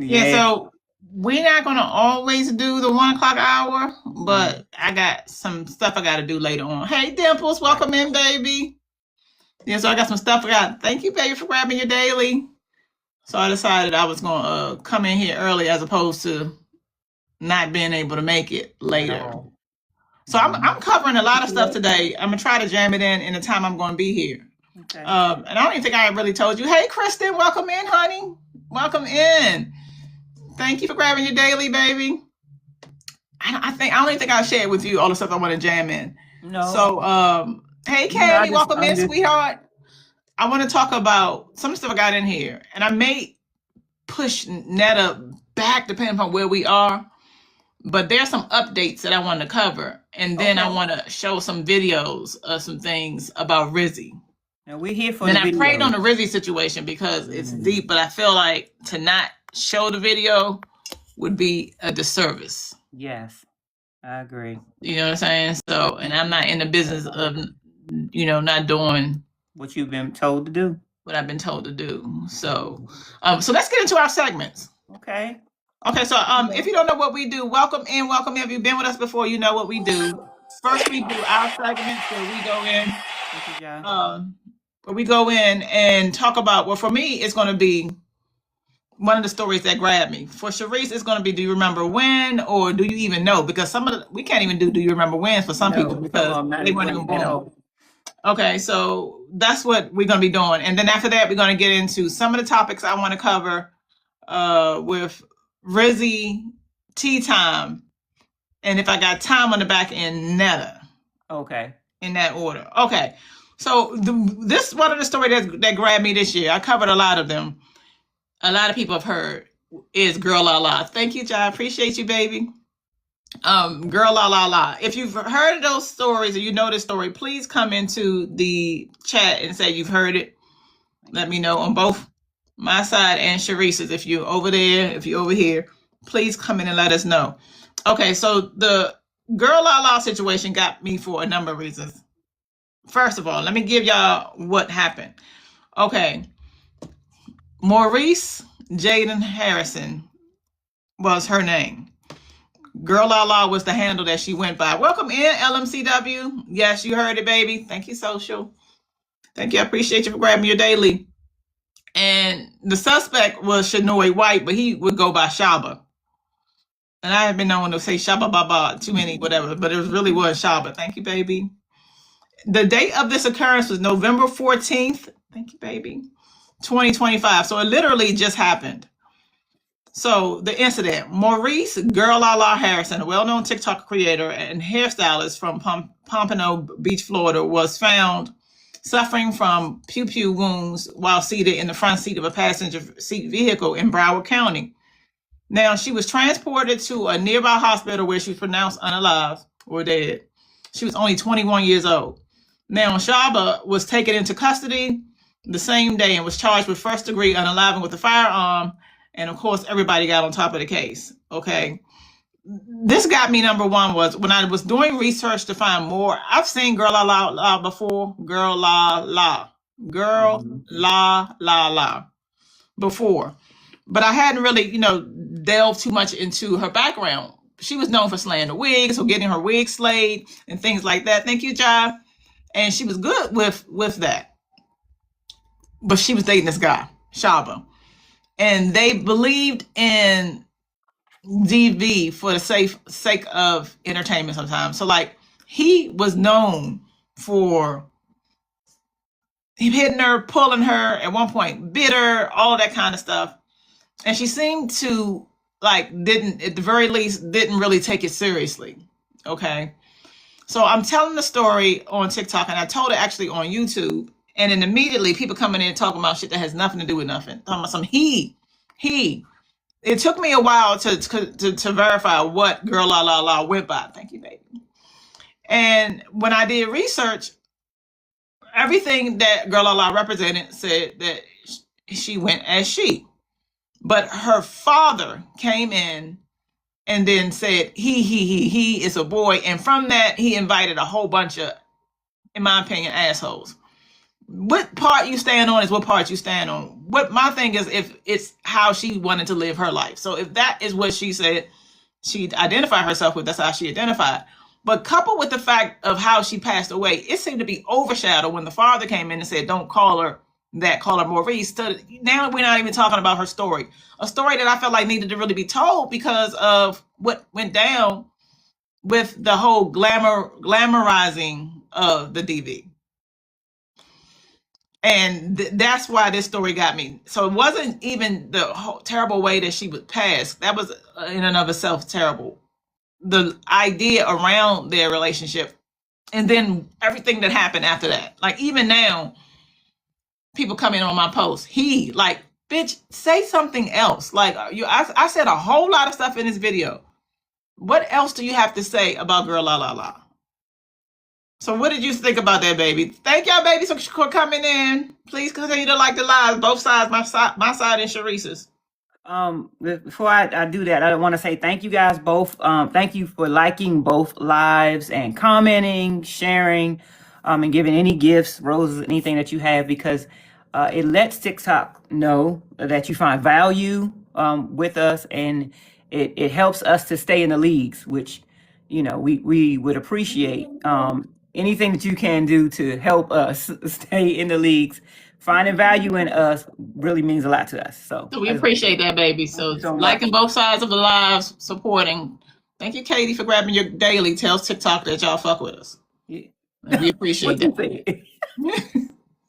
Yeah, Yeah. so we're not gonna always do the 1 o'clock hour, but I got some stuff I gotta do later on. Hey Dimples, welcome in, baby. Yeah, so I got some stuff I got. Thank you, baby, for grabbing your daily. So I decided I was gonna come in here early as opposed to not being able to make it At later. all. So I'm covering a lot of stuff today. I'm gonna try to jam it in the time I'm gonna be here. Okay. And I don't even think I really told you. Hey, Kristen, welcome in, honey. Welcome in. Thank you for grabbing your daily, baby. I don't even think I shared with you all the stuff I want to jam in. No. So, hey, Katie, welcome in, sweetheart. I want to talk about some stuff I got in here, and I may push Netta back depending on where we are. But there's some updates that I want to cover, and then I want to show some videos of some things about Rizzy. Now we're here for and the I prayed on the Rizzy situation because it's deep, but I feel like to not show the video would be a disservice. Yes, I agree. You know what I'm saying? So, and I'm not in the business of, not doing what you've been told to do. What I've been told to do. So, so let's get into our segments. Okay. Okay, so if you don't know what we do, welcome in, welcome in. If you've been with us before, you know what we do. First, we do our segments where we go in. Thank you, John. Where we go in and talk about. Well, for me, it's going to be one of the stories that grabbed me. For Sharice, it's going to be, do you remember when, or do you even know? Because we can't even do you remember when for some people because they weren't even born. Okay, so that's what we're going to be doing, and then after that, we're going to get into some of the topics I want to cover with Rizzy, Tea Time, and if I got time on the back end, Netta. Okay. In that order. Okay. So this one of the stories that grabbed me this year. I covered a lot of them. A lot of people have heard is Girl La La. Thank you, Jai. Appreciate you, baby. Girl La La La. If you've heard of those stories or you know this story, please come into the chat and say you've heard it. Let me know on both my side and Sharice's. If you're over there, if you're over here, please come in and let us know. Okay, so the Girl La La situation got me for a number of reasons. First of all, let me give y'all what happened. Okay, Maurice Jaden Harrison was her name. Girl La La was the handle that she went by. Welcome in, LMCW. Yes, you heard it, baby. Thank you, Social. Thank you. I appreciate you for grabbing your daily. And the suspect was Shanoy White, but he would go by Shaba. And I have been known to say Shaba Baba too many, whatever, but it really was Shaba. Thank you, baby. The date of this occurrence was November 14th. Thank you, baby. 2025. So it literally just happened. So the incident, Maurice Girl La La Harrison, a well-known TikTok creator and hairstylist from Pompano Beach, Florida, was found suffering from pew-pew wounds while seated in the front seat of a passenger seat vehicle in Broward County. Now, she was transported to a nearby hospital where she was pronounced unalive or dead. She was only 21 years old. Now, Shaba was taken into custody the same day and was charged with first-degree unaliving with a firearm. And of course, everybody got on top of the case. Okay. This got me, number one, was when I was doing research to find more. I've seen Girl La La La before. Girl La La. Girl La La La before. But I hadn't really, delved too much into her background. She was known for slaying the wigs or getting her wig slayed and things like that. Thank you, Jai. And she was good with that. But she was dating this guy, Shaba. And they believed in DV for the sake of entertainment sometimes. So like he was known for hitting her, pulling her, at one point bit her, all of that kind of stuff. And she seemed to didn't, at the very least, didn't really take it seriously. Okay. So I'm telling the story on TikTok, and I told it actually on YouTube. And then immediately people coming in talking about shit that has nothing to do with nothing. Talking about some he. It took me a while to verify what Girl La La La went by. Thank you, baby. And when I did research, everything that Girl La La represented said that she went as she. But her father came in and then said he is a boy. And from that, he invited a whole bunch of, in my opinion, assholes. what part you stand on is what part you stand on. What my thing is, if it's how she wanted to live her life. So if that is what she said she identified herself with, that's how she identified. But coupled with the fact of how she passed away, it seemed to be overshadowed when the father came in and said, "Don't call her that, call her Maurice." So now we're not even talking about her story, a story that I felt like needed to really be told because of what went down with the whole glamorizing of the DV. And that's why this story got me. So it wasn't even the whole terrible way that she was passed. That was in and of itself terrible. The idea around their relationship, and then everything that happened after that. Like even now, people come in on my post. He like, bitch, say something else. Like I said a whole lot of stuff in this video. What else do you have to say about Girl La La La? So what did you think about that, baby? Thank y'all, baby, for coming in. Please continue to like the lives, both sides, my side and Sharice's. Before I do that, I want to say thank you guys both. Thank you for liking both lives and commenting, sharing, and giving any gifts, roses, anything that you have, because it lets TikTok know that you find value with us, and it helps us to stay in the leagues, which we would appreciate. Anything that you can do to help us stay in the leagues, finding value in us really means a lot to us. So we appreciate that, baby. So liking both sides of the lives, supporting. Thank you, Katie, for grabbing your daily. Tells TikTok that y'all fuck with us. Yeah. We appreciate that.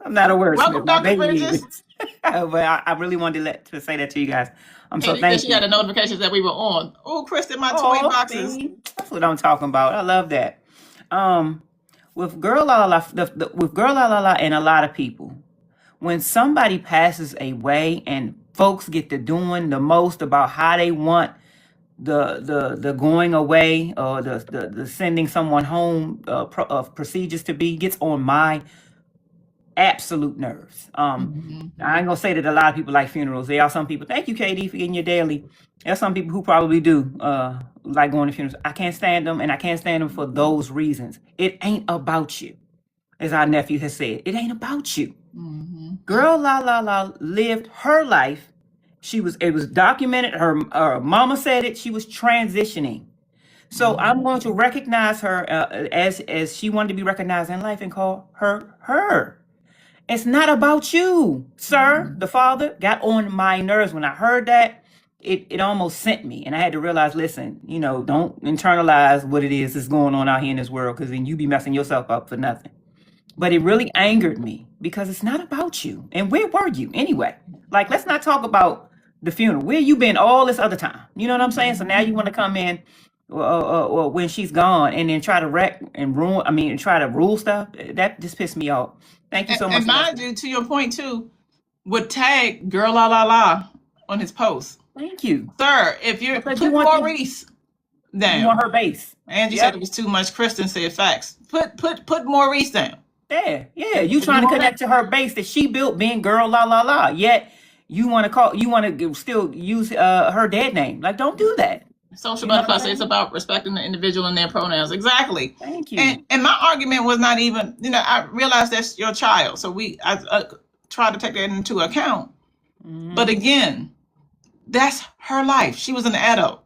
I'm not a wordsmith. Welcome, Dr. Bridges. But I really wanted to say that to you guys. So thank you. She had the notifications that we were on. Oh, Kristen, my toy boxes. That's what I'm talking about. I love that. With Girl La La La, with Girl La La La, and a lot of people, when somebody passes away and folks get to doing the most about how they want the going away or the sending someone home of procedures to be, gets on my absolute nerves. I ain't gonna say that a lot of people like funerals. There are some people. Thank you, Katie, for getting your daily. There's some people who probably do like going to funerals. I can't stand them, and I can't stand them for those reasons. It ain't about you, as our nephew has said. It ain't about you. Girl La La La lived her life. It was documented. Her mama said it. She was transitioning. So I'm going to recognize her as she wanted to be recognized in life, and call her her. It's not about you, sir. The father got on my nerves when I heard that. It almost sent me, and I had to realize, listen, don't internalize what it is that's going on out here in this world, because then you be messing yourself up for nothing. But it really angered me because it's not about you. And where were you anyway? Like, let's not talk about the funeral. Where you been all this other time? You know what I'm saying? So now you want to come in when she's gone and then try to wreck and ruin. I mean, try to rule stuff. That just pissed me off. Thank you so much. And mind you, to your point too, would tag Girl La La La on his post. Thank you, sir. If you're put Maurice down, you want her base. Angie said it was too much. Kristen said facts. Put Maurice down. Yeah. You trying to connect to her base that she built, being Girl La La La. Yet you want to still use her dead name. Like, don't do that. Social butterfly. It's about respecting the individual and their pronouns. Exactly. Thank you. And my argument was not even, I realized that's your child, so I tried to take that into account. But again, that's her life. She was an adult,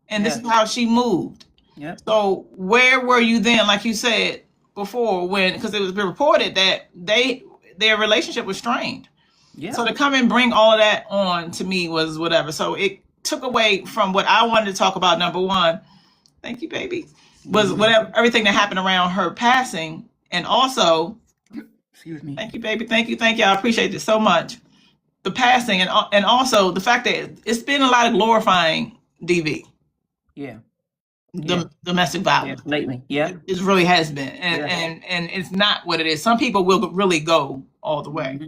and this is how she moved. Yep. So where were you then, like you said before, because it was reported that their relationship was strained. Yeah. So to come and bring all of that on to me was whatever. So it took away from what I wanted to talk about. Number one, thank you, baby, was everything that happened around her passing, and also, excuse me, thank you, baby, thank you, I appreciate it so much. The passing, and also the fact that it's been a lot of glorifying DV. Yeah. Domestic violence lately. Yeah, it really has been, and it's not what it is. Some people will really go all the way.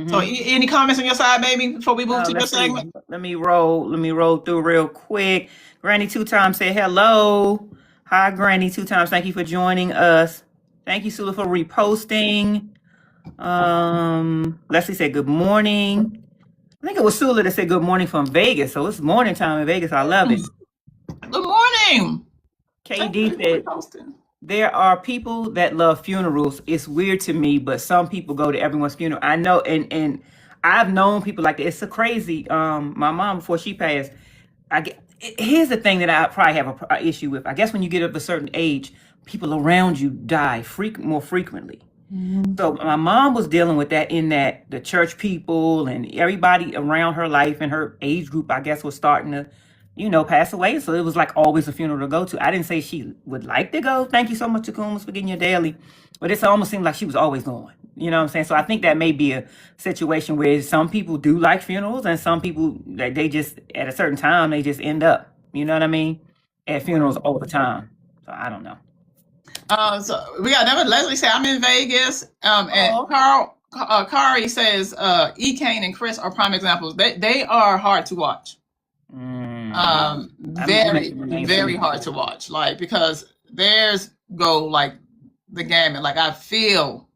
So any comments on your side, baby, before we move to your segment? Let me roll through real quick. Granny 2 times said hello. Hi, Granny 2 times. Thank you for joining us. Thank you, Sula, for reposting. Leslie said good morning. I think it was Sula that said good morning from Vegas. So it's morning time in Vegas. I love it. Good morning. KD said there are people that love funerals. It's weird to me, but some people go to everyone's funeral. I know, and I've known people like that. It's so crazy. My mom, before she passed, here's the thing that I probably have a issue with. I guess when you get up a certain age, people around you die more frequently. So my mom was dealing with that, in that the church people and everybody around her life and her age group, I guess, was starting to, pass away. So it was like always a funeral to go to. I didn't say she would like to go. Thank you so much, Takumas, for getting your daily. But it almost seemed like she was always going. You know what I'm saying? So I think that may be a situation where some people do like funerals, and some people, that they just, at a certain time, they just end up, you know what I mean, at funerals all the time. So I don't know. So we got another. Leslie said, I'm in Vegas. And Oh. Kari says, E. Kane and Chris are prime examples. They are hard to watch. Very hard to watch. Like, because theirs go like the gamut. Like, I feel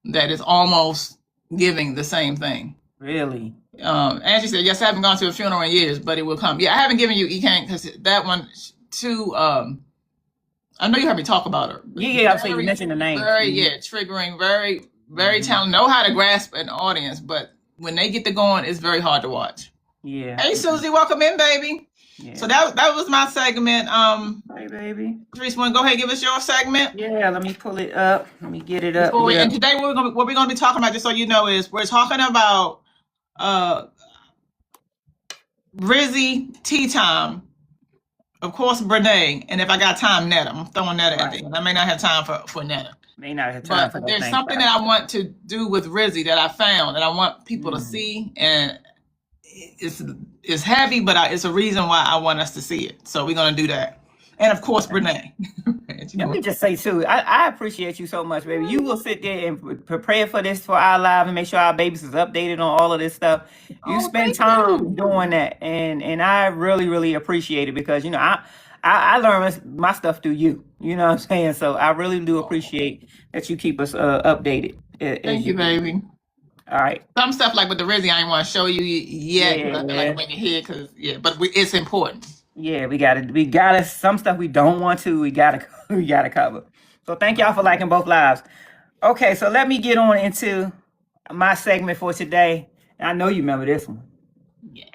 that it's almost giving the same thing. Really? Angie said, yes, I haven't gone to a funeral in years, but it will come. Yeah, I haven't given you E. Kane because that one too. I know you heard me talk about her. Yeah, I'll say you mentioned the name. Very, triggering, very talented, know how to grasp an audience, but when they get to going, it's very hard to watch. Yeah. Hey, Susie, welcome in, baby. Yeah. So that was my segment. Hey, baby. Patrice, want to go ahead and give us your segment? Yeah, let me pull it up. Let me get it up. And today what we're going to be talking about, just so you know, is we're talking about Rizzy, Tea Time, of course, Brene, and if I got time, Netta. I'm throwing Netta at the end. I may not have time for Netta. May not have time, but there's something that I want to do with Rizzy that I found that I want people to see, and it's heavy, but it's a reason why I want us to see it. So we're gonna do that, and of course, Brene. Let me just say too, I appreciate you so much, baby. You will sit there and prepare for this, for our live, and make sure our babies is updated on all of this stuff. You spend time doing that, and I really, really appreciate it, because I learn my stuff through you. You know what I'm saying? So I really do appreciate that you keep us updated. Thank you, baby. All right. Some stuff like with the Rizzy, I ain't want to show you yet, like when you're here, but it's important. Yeah, we gotta. Some stuff we don't want to, we gotta cover. So thank y'all for liking both lives. Okay, so let me get on into my segment for today. And I know you remember this one. Yeah.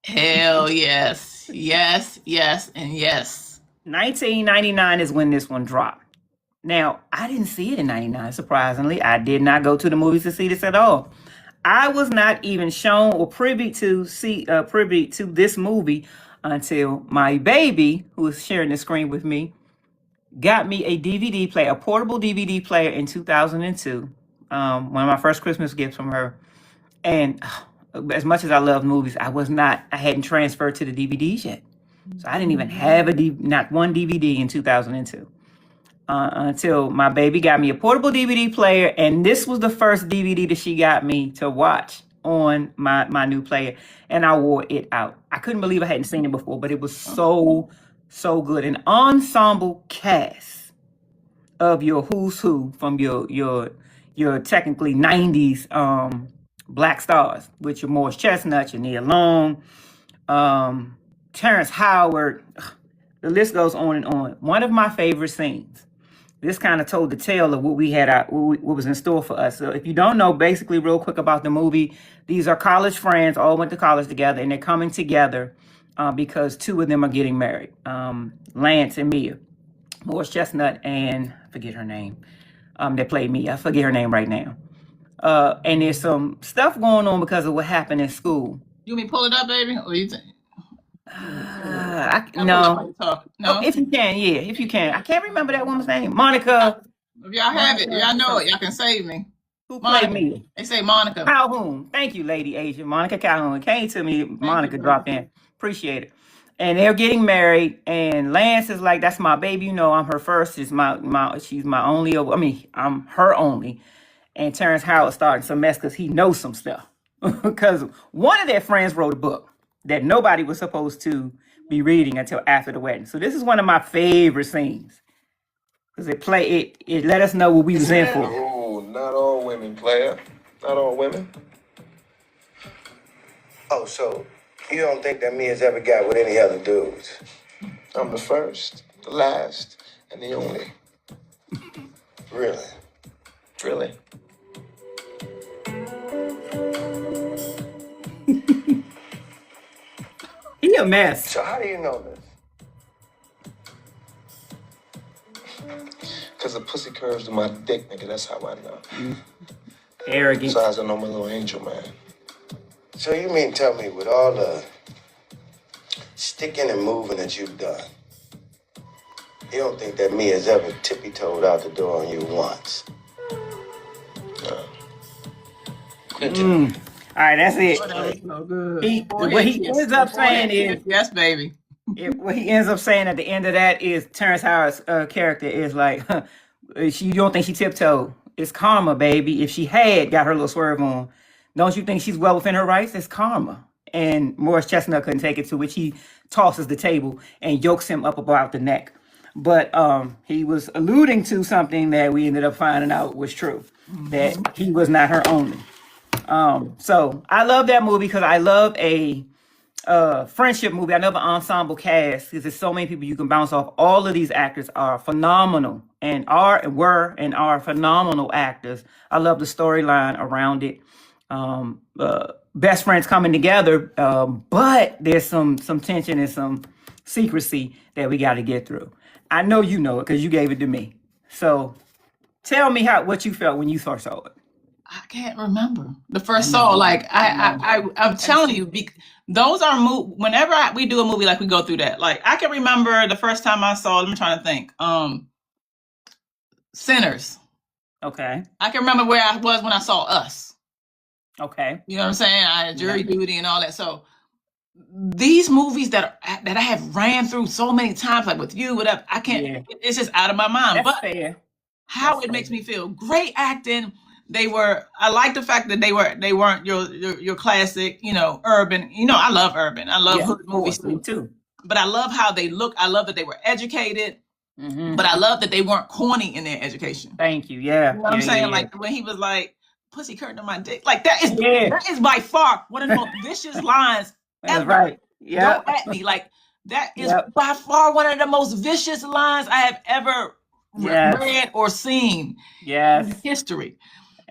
Hell yes, and yes. 1999 is when this one dropped. Now, I didn't see it in 99, surprisingly. I did not go to the movies to see this at all. I was not even shown or privy to this movie until my baby, who is sharing the screen with me, got me a DVD player, a portable DVD player in 2002. One of my first Christmas gifts from her. And as much as I love movies, I hadn't transferred to the DVDs yet. So I didn't even have not one DVD in 2002. Until my baby got me a portable DVD player, and this was the first DVD that she got me to watch on my new player, and I wore it out. I couldn't believe I hadn't seen it before, but it was so good. An ensemble cast of your who's who from your technically 90s black stars, with your Morris Chestnut, your Nia Long, Terrence Howard. The list goes on and on. One of my favorite scenes. This kind of told the tale of what we had, what was in store for us. So if you don't know, basically, real quick about the movie, these are college friends, all went to college together, and they're coming together because two of them are getting married. Lance and Mia, Morris Chestnut, and I forget her name. That played Mia. I forget her name right now. And there's some stuff going on because of what happened in school. You want me to pull it up, baby? Or you think? No. If you can, if you can. I can't remember that woman's name. Monica. If y'all have it, y'all know it. Y'all can save me. Who played me? They say Monica Calhoun. Thank you, Lady Asia. Monica Calhoun. It came to me. Monica dropped in. Appreciate it. And they're getting married, and Lance is like, "That's my baby. I'm her first. She's my only. I'm her only." And Terrence Howard starting some mess because he knows some stuff. Because one of their friends wrote a book that nobody was supposed to be reading until after the wedding. So this is one of my favorite scenes, because it let us know what we was in for. Oh, not all women, player. Not all women. Oh, so you don't think that Mia's ever got with any other dudes? I'm the first, the last, and the only. Really? Really? He a mess. So how do you know this? Because the pussy curves to my dick, nigga. That's how I know. Arrogant. Besides, I know my little angel, man. So you mean tell me with all the sticking and moving that you've done, you don't think that me has ever tippy-toed out the door on you once? No. Good job. All right, that's it. Oh, that was so good. What he ends up saying is, yes, baby. what he ends up saying at the end of that is Terrence Howard's character is like, you don't think she tiptoed? It's karma, baby. If she had got her little swerve on, don't you think she's well within her rights? It's karma. And Morris Chestnut couldn't take it, to which he tosses the table and yokes him up about the neck. But he was alluding to something that we ended up finding out was true, that he was not her only. So I love that movie because I love a friendship movie. I love an ensemble cast because there's so many people you can bounce off. All of these actors are phenomenal and are phenomenal actors. I love the storyline around it. Best friends coming together, but there's some tension and some secrecy that we got to get through. I know you know it because you gave it to me. So tell me what you felt when you first saw it. I can't remember the first saw. Like I'm telling you, those are whenever we do a movie, like we go through that. Like I can remember the first time I saw. I'm trying to think. Sinners. Okay. I can remember where I was when I saw Us. Okay. You know what I'm saying? I had jury duty and all that. So these movies that I have ran through so many times, like with you, whatever, I can't. Yeah. It's just out of my mind. That's but fair. How That's it fair. Makes me feel. Great acting. They were. I like the fact that they weren't your classic, urban. I love urban. I love hood movies too. But I love how they look. I love that they were educated. Mm-hmm. But I love that they weren't corny in their education. Thank you. Yeah. You know what I'm saying? Yeah. Like when he was like, "Pussy curtain on my dick." Like that is by far one of the most vicious lines ever. Right. Yeah. Don't at me. Like that is by far one of the most vicious lines I have ever read or seen in history.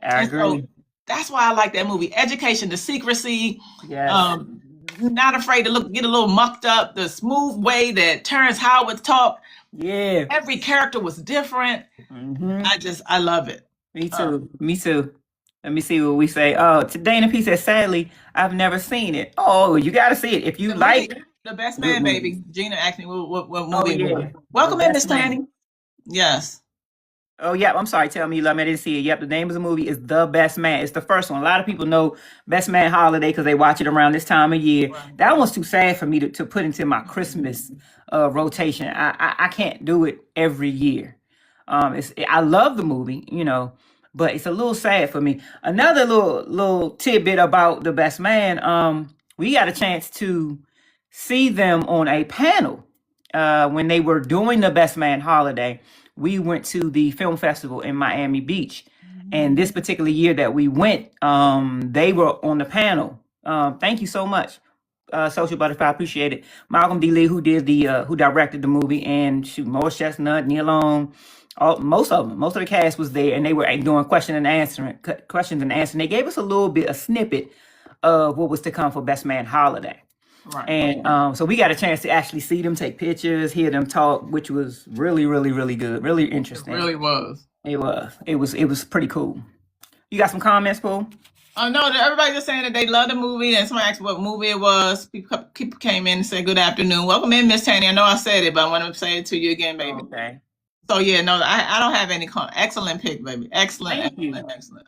I agree. So that's why I like that movie. Education, the secrecy, not afraid to get a little mucked up, the smooth way that Terrence Howard talked. Yeah. Every character was different. Mm-hmm. I love it. Me too. Me too. Let me see what we say. Oh, today in a piece says, sadly, I've never seen it. Oh, you got to see it. If you like. The Best Man, baby. Gina asked me what movie it was. Welcome in, Miss Tanny. Yes. Oh, yeah. I'm sorry. Tell me you love me. I didn't see it. Yep. The name of the movie is The Best Man. It's the first one. A lot of people know Best Man Holiday because they watch it around this time of year. Right. That one's too sad for me to put into my Christmas rotation. I can't do it every year. I love the movie, but it's a little sad for me. Another little tidbit about The Best Man. We got a chance to see them on a panel when they were doing The Best Man Holiday. We went to the film festival in Miami Beach. And this particular year that we went, they were on the panel. Thank you so much, Social Butterfly. I appreciate it. Malcolm D. Lee, who directed the movie, and Morris Chestnut, Neil Long, most of the cast was there, and they were doing questions and answering. They gave us a snippet of what was to come for Best Man Holiday. Right. And so we got a chance to actually see them take pictures, hear them talk, which was really, really, really good, really interesting. It really was. It was pretty cool. You got some comments, Paul? Oh no, everybody just saying that they love the movie, and somebody asked what movie it was. People came in and said good afternoon. Welcome in, Miss Tanny. I know I said it, but I want to say it to you again, baby. Okay. So yeah, no, I don't have any excellent pick, baby. Excellent.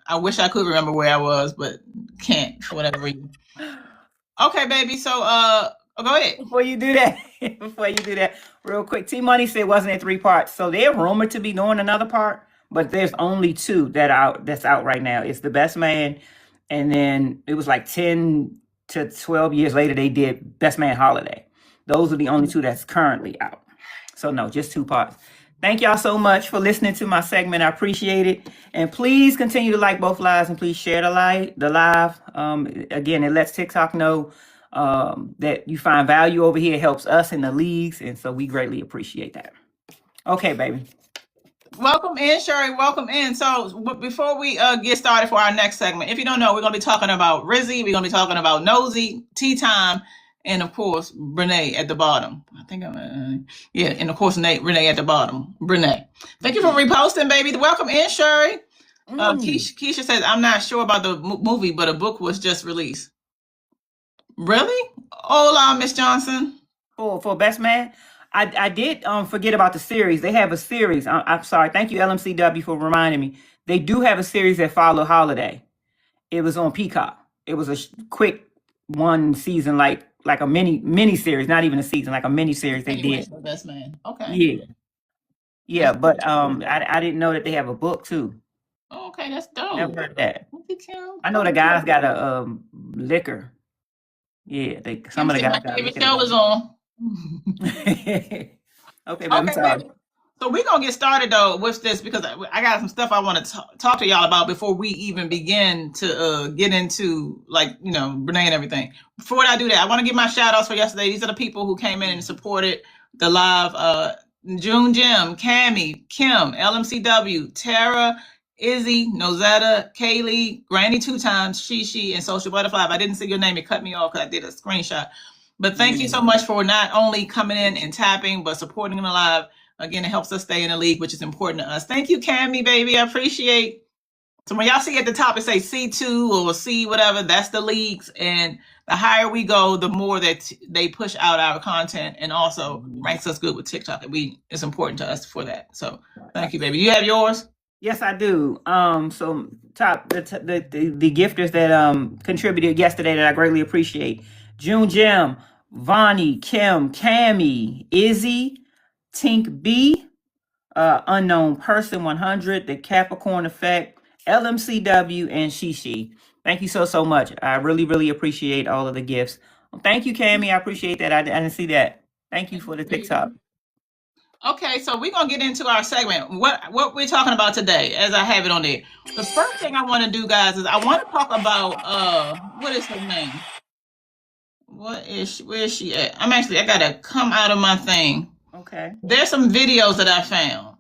I wish I could remember where I was, but can't for whatever reason. Okay, baby. So go ahead. Before you do that, real quick. T Money said wasn't it 3 parts? So they're rumored to be doing another part, but there's only 2 that's out right now. It's The Best Man, and then it was like 10 to 12 years later they did Best Man Holiday. Those are the only 2 that's currently out. So no, just 2 parts. Thank y'all so much for listening to my segment. I appreciate it. And please continue to like both lives and please share the live. Again, it lets TikTok know that you find value over here. It helps us in the leagues. And so we greatly appreciate that. Okay, baby. Welcome in, Sherry. Welcome in. So before we get started for our next segment, if you don't know, we're going to be talking about Rizzy. We're going to be talking about Nosy, Tea Time, and of course, Brene at the bottom. I think yeah, and of course, Renee at the bottom. Brene. Thank you for reposting, baby. Welcome in, Sherry. Keisha says, I'm not sure about the movie, but a book was just released. Really? Hola, Miss Johnson. For Best Man. I did forget about the series. They have a series. I'm sorry. Thank you, LMCW, for reminding me. They do have a series that follow Holiday. It was on Peacock. It was a quick one season, like a mini series, not even a season, like a mini series they did. The Best Man. Okay. Yeah. Yeah, but I didn't know that they have a book too. Oh, okay, that's dope. Never heard that. I know the guys got a liquor. Yeah, some of the guys got liquor. Show is on. Okay, but I'm sorry. Baby. So we're going to get started, though, with this because I got some stuff I want to talk to y'all about before we even begin to get into, Brene and everything. Before I do that, I want to give my shout-outs for yesterday. These are the people who came in and supported the live. June Jim, Cammie, Kim, LMCW, Tara, Izzy, Nozetta, Kaylee, Granny 2 times, Shishi, and Social Butterfly. If I didn't see your name, it cut me off because I did a screenshot. But thank you so much for not only coming in and tapping, but supporting the live. Again, it helps us stay in the league, which is important to us. Thank you, Cammie, baby. I appreciate. So when y'all see at the top, it say C2 or C whatever, that's the leagues. And the higher we go, the more that they push out our content and also ranks us good with TikTok. It's important to us for that. So thank you, baby. You have yours? Yes, I do. So the gifters that contributed yesterday that I greatly appreciate: June Jim, Vonnie, Kim, Cammie, Izzy, Tink B, Unknown Person 100, the Capricorn Effect, LMCW, and Shishi. Thank you so much. I really appreciate all of the gifts. Thank you, Cammie. I appreciate that. I didn't see that. Thank you for the TikTok. Okay, so we're gonna get into our segment. What we're talking about today, as I have it on there. The first thing I want to do, guys, is I want to talk about what is her name? Where is she at? I gotta come out of my thing. Okay. There's some videos that I found.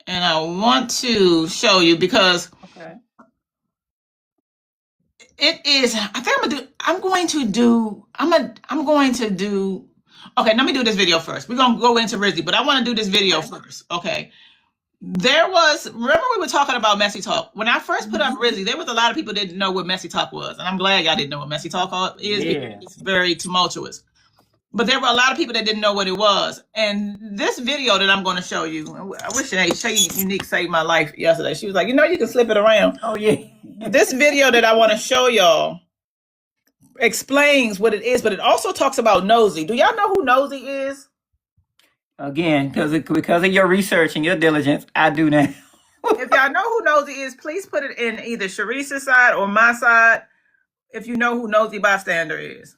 And I want to show you because it is. I think I'm going to do. Okay, let me do this video first. We're gonna go into Rizzy, but I want to do this video first. Okay. Remember we were talking about Messy Talk. When I first put up Rizzy, there was a lot of people that didn't know what Messy Talk was. And I'm glad y'all didn't know what Messy Talk is. Yeah. It's very tumultuous. But there were a lot of people that didn't know what it was. And this video that I'm going to show you, I wish Shay Unique saved my life yesterday. She was like, you can slip it around. Oh, yeah. This video that I want to show y'all explains what it is, but it also talks about Nosy. Do y'all know who Nosy is? Again, because of your research and your diligence, I do now. If y'all know who Nosy is, please put it in either Sharice's side or my side if you know who Nosy Bystander is.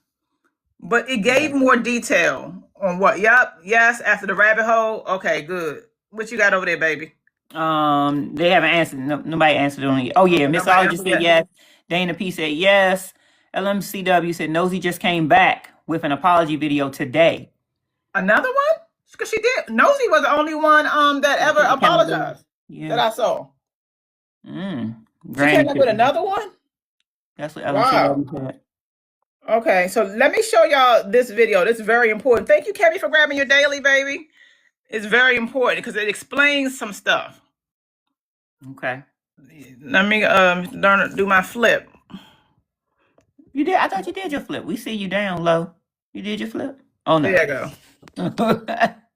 But it gave more detail on what. Yup. Yes. After the rabbit hole. Okay. Good. What you got over there, baby? They haven't answered. Nobody answered on it. Oh yeah, Miss Ollie just said yes. Dana P said yes. LMCW said Nosy just came back with an apology video today. Another one? Because she did. Nosy was the only one that ever apologized that I saw. She came up with another one? That's what LMCW said. Okay, so let me show y'all this video. This is very important. Thank you, Kevin, for grabbing your daily, baby. It's very important because it explains some stuff. Okay. Let me do my flip. You did? I thought you did your flip. We see you down low. You did your flip? Oh, no. There you go.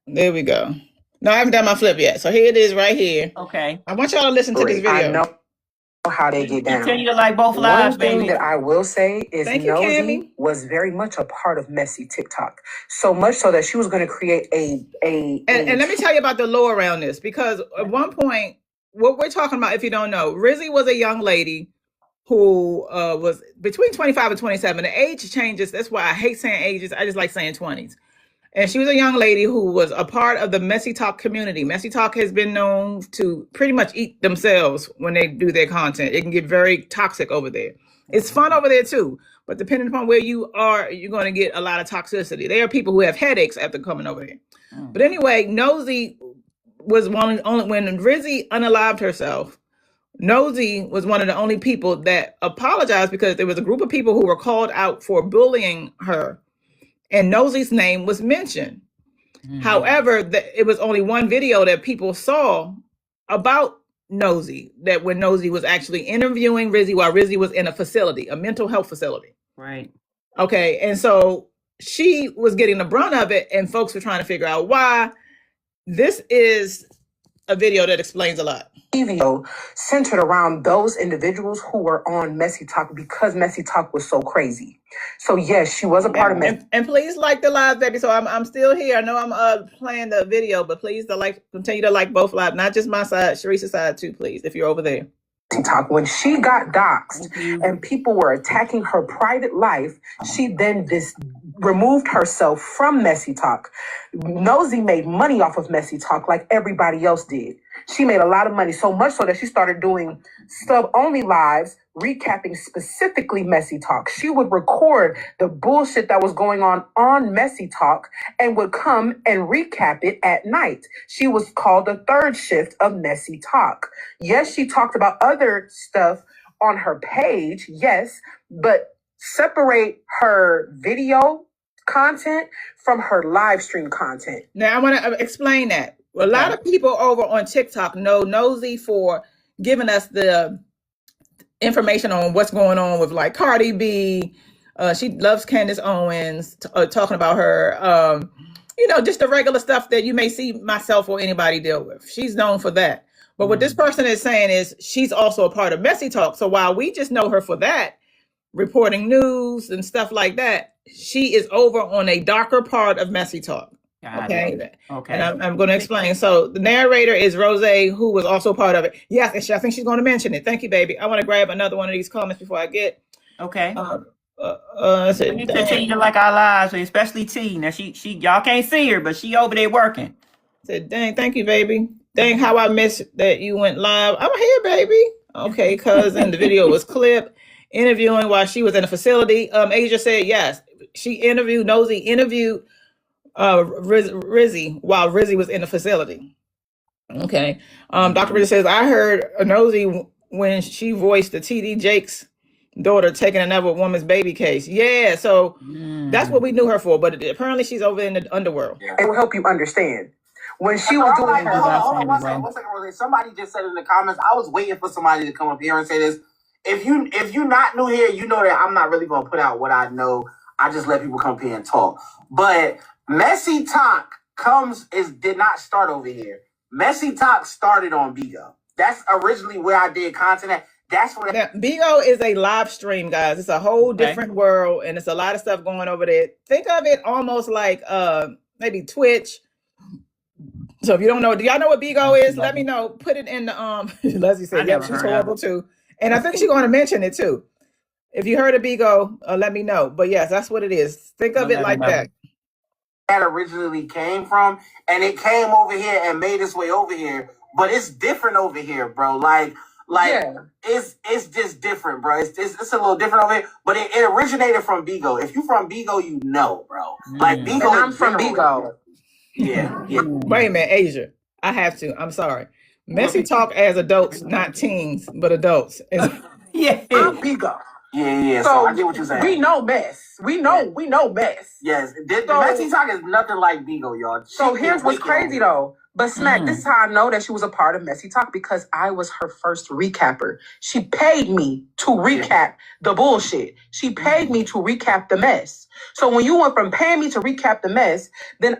There we go. No, I haven't done my flip yet. So here it is right here. Okay. I want y'all to listen to this video. I know how they get down. Continue to like both lives, One thing baby. that I will say is Nosy was very much a part of Messy TikTok. So much so that she was going to create and let me tell you about the lore around this, because at one point, what we're talking about, if you don't know, Rizzy was a young lady who was between 25 and 27. The age changes. That's why I hate saying ages. I just like saying 20s. And she was a young lady who was a part of the Messy Talk community. Messy Talk has been known to pretty much eat themselves when they do their content. It can get very toxic over there. It's fun over there too, but depending upon where you are, you're going to get a lot of toxicity. There are people who have headaches after coming over there. But anyway, Nosy was only when Rizzy unalived herself. Nosy was one of the only people that apologized because there was a group of people who were called out for bullying her, and Nosy's name was mentioned. However, it was only one video that people saw about Nosy, that when Nosy was actually interviewing Rizzy while Rizzy was in a facility, a mental health facility. Right. Okay, and so she was getting the brunt of it, and folks were trying to figure out why. This is a video that explains a lot. Video centered around those individuals who were on Messy Talk because Messy Talk was so crazy. So yes, she was a part of Messy. And please like the live, baby. So I'm still here. I know I'm playing the video, but please continue to like both live, not just my side, Sharice's side too, please, if you're over there. Talk. When she got doxxed and people were attacking her private life, she then removed herself from Messy Talk. Nosy made money off of Messy Talk like everybody else did. She made a lot of money, so much so that she started doing sub-only lives, recapping specifically Messy Talk. She would record the bullshit that was going on Messy Talk and would come and recap it at night. She was called the third shift of Messy Talk. Yes, she talked about other stuff on her page, yes, but separate her video content from her live stream content. Now, I want to explain that. A lot of people over on TikTok know Nosy for giving us the information on what's going on with like Cardi B. She loves Candace Owens, talking about her, just the regular stuff that you may see myself or anybody deal with. She's known for that. But what this person is saying is she's also a part of Messy Talk. So while we just know her for that, reporting news and stuff like that, she is over on a darker part of Messy Talk. Okay. And I'm going to explain. So the narrator is Rose, who was also part of it. Yes, and I think she's going to mention it. Thank you, baby. I want to grab another one of these comments before I get. Okay. We continue to like our lives, especially T. Now she y'all can't see her, but she over there working. Said, dang, thank you, baby. Dang, how I missed that you went live. I'm here, baby. Okay, cousin. The video was clipped. Interviewing while she was in a facility. Asia said yes. Nosy interviewed Rizzy while Rizzy was in the facility. Okay. Dr. Rizzy says, I heard Nosy when she voiced the TD Jake's daughter taking another woman's baby case. Yeah, so that's what we knew her for, but apparently she's over in the underworld. It will help you understand. When she was doing her... Hold on, one second, Rose. Somebody just said in the comments, I was waiting for somebody to come up here and say this. If you not new here, you know that I'm not really going to put out what I know. I just let people come up here and talk. But Messy Talk did not start over here. Messy Talk started on Bigo. That's originally where I did content at. That's what Bigo is a live stream, guys. It's a whole different world, and it's a lot of stuff going over there. Think of it almost like maybe Twitch. So if you don't know, do y'all know what Bigo is? Let me know. Put it in the Leslie said, yeah, she's horrible too. And I think she's going to mention it too. If you heard of Bigo, let me know. But yes, that's what it is. Think of it like that. That originally came from, and it came over here and made its way over here. But it's different over here, bro. Like it's just different, bro. It's a little different over here. But it originated from Bigo. If you from Bigo, you know, bro. Like Bigo. And I'm from Bigo. Yeah. Wait a minute, Asia. I have to. I'm sorry. Messy Talk as adults, not teens, but adults. Yeah. I'm Bigo. Yeah. So I get what you're saying. We know mess. We know mess. Yes. The Messy Talk is nothing like Bigo, y'all. So here's what's crazy though. But Smack, this is how I know that she was a part of Messy Talk, because I was her first recapper. She paid me to recap the bullshit. She paid me to recap the mess. So when you went from paying me to recap the mess, then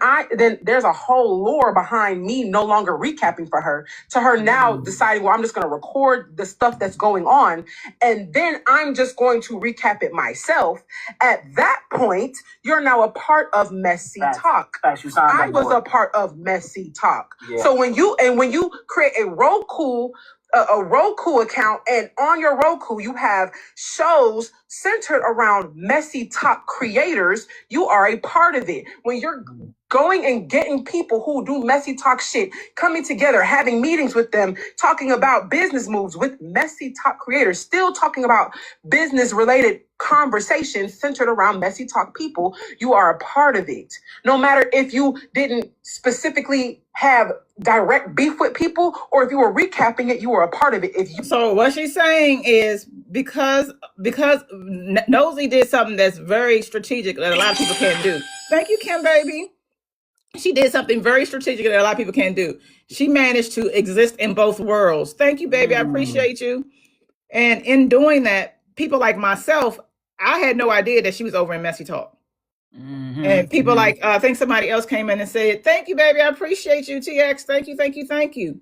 there's a whole lore behind me no longer recapping for her, to her now deciding, well, I'm just going to record the stuff that's going on, and then I'm just going to recap it myself. At that point, you're now a part of Messy Talk. I was a part of Messy Talk. Yeah. So when you create a Roku account, and on your Roku you have shows centered around messy talk creators, you are a part of it. When you're going and getting people who do messy talk shit, coming together, having meetings with them, talking about business moves with messy talk creators, still talking about business related conversations centered around messy talk people, you are a part of it. No matter if you didn't specifically have direct beef with people or if you were recapping it, you were a part of it. So what she's saying is because Nosy did something that's very strategic that a lot of people can't do. Thank you, Kim, baby. She did something very strategic that a lot of people can't do. She managed to exist in both worlds. Thank you, baby. I appreciate you. And in doing that, people like myself, I had no idea that she was over in Messy Talk. And people like, I think somebody else came in and said, thank you, baby. I appreciate you, TX. Thank you, thank you, thank you.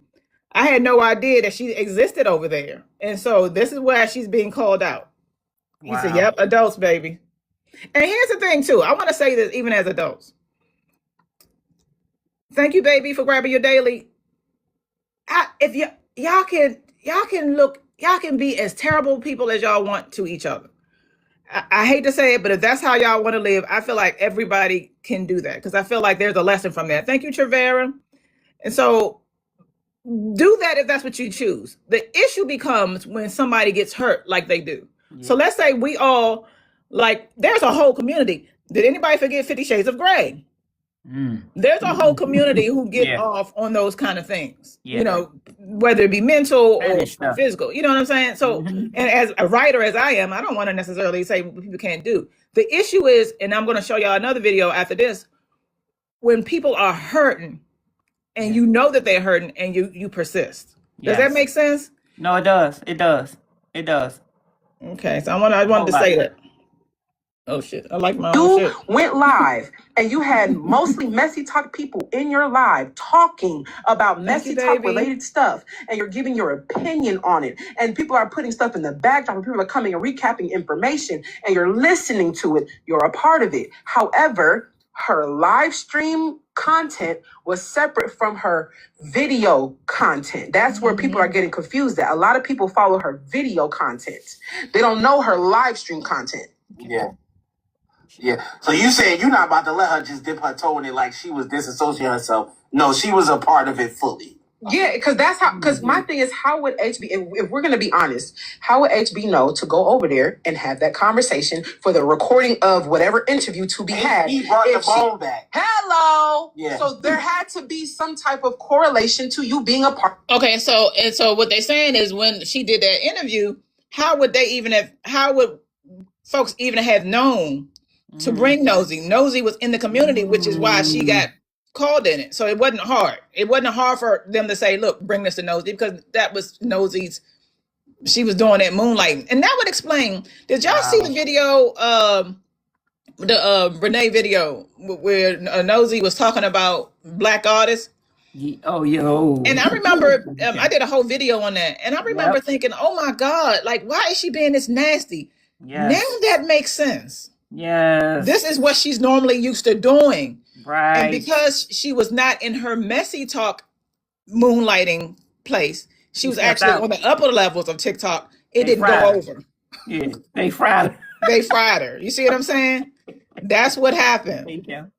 I had no idea that she existed over there. And so this is where she's being called out. He said, yep, adults, baby. And here's the thing, too. I want to say this even as adults. Thank you, baby, for grabbing your daily. If y'all can be as terrible people as y'all want to each other. I hate to say it, but if that's how y'all want to live, I feel like everybody can do that because I feel like there's a lesson from that. Thank you, Trevera. And so do that if that's what you choose. The issue becomes when somebody gets hurt like they do. Yeah. So let's say we all, like, there's a whole community. Did anybody forget 50 Shades of Grey? There's a whole community who get off on those kind of things, you know, whether it be mental or physical, you know what I'm saying? So, and as a writer as I am, I don't want to necessarily say what people can't do. The issue is, and I'm going to show y'all another video after this, when people are hurting and you know that they're hurting and you persist. Does that make sense? No, it does. It does. It does. Okay, so I wanted to say that. Oh shit, I like my own shit. You went live and you had mostly messy talk people in your live talking about messy talk related stuff and you're giving your opinion on it and people are putting stuff in the backdrop and people are coming and recapping information and you're listening to it. You're a part of it. However, her live stream content was separate from her video content. That's where people are getting confused at. A lot of people follow her video content. They don't know her live stream content. Yeah. Yeah. So you saying you're not about to let her just dip her toe in it like she was disassociating herself. No, she was a part of it fully. Yeah, because my thing is, how would HB, if we're going to be honest, how would HB know to go over there and have that conversation for the recording of whatever interview to be had? He brought the phone back. Hello. Yeah. So there had to be some type of correlation to you being a part. Okay, so what they're saying is when she did that interview, how would folks even have known to bring Nosy? Nosy was in the community, which is why she got called in it. So it wasn't hard. It wasn't hard for them to say, look, bring this to Nosy, because that was Nosy's, she was doing that moonlighting. And that would explain, did y'all see the video, the Renee video where Nosy was talking about black artists? Oh, yo. And I remember, I did a whole video on that. And I remember thinking, oh my God, like, why is she being this nasty? Yes. Now that makes sense. Yes. This is what she's normally used to doing. Right. And because she was not in her messy talk moonlighting place, she was actually on the upper levels of TikTok. It didn't go over. Yeah, they fried her. They fried her. You see what I'm saying? That's what happened. Thank you.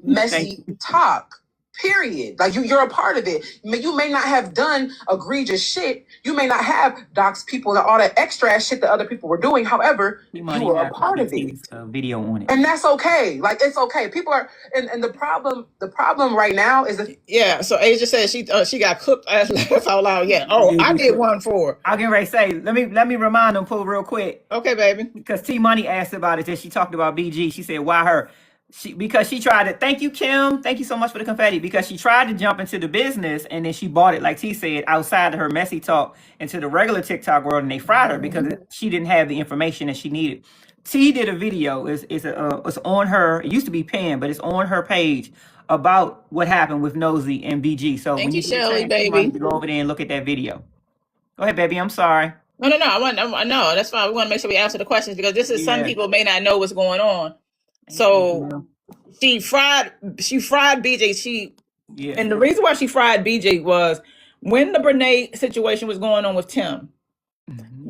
Messy talk. Period. Like you're a part of it. You may not have done egregious shit. You may not have doxed people and all that extra ass shit that other people were doing. However, you were a part of it. Video on it, and that's okay. Like it's okay. People are, and the problem right now is that So Asia said she got cooked. I laugh out loud. Yeah. Oh, I did one for her. I can ready say. Let me remind them, pull real quick. Okay, baby. Because T Money asked about it. Then she talked about BG. She said, "Why her?" Because she tried to, thank you, Kim. Thank you so much for the confetti. Because she tried to jump into the business and then she bought it, like T said, outside of her messy talk into the regular TikTok world, and they fried her because she didn't have the information that she needed. T did a video. It's on her. It used to be pinned, but it's on her page about what happened with Nosy and BG. So thank you, Shirley, baby. Go over there and look at that video. Go ahead, baby. I'm sorry. No. No, that's fine. We want to make sure we answer the questions because this is some people may not know what's going on. So she fried BJ. And the reason why she fried BJ was when the Brene situation was going on with Tim.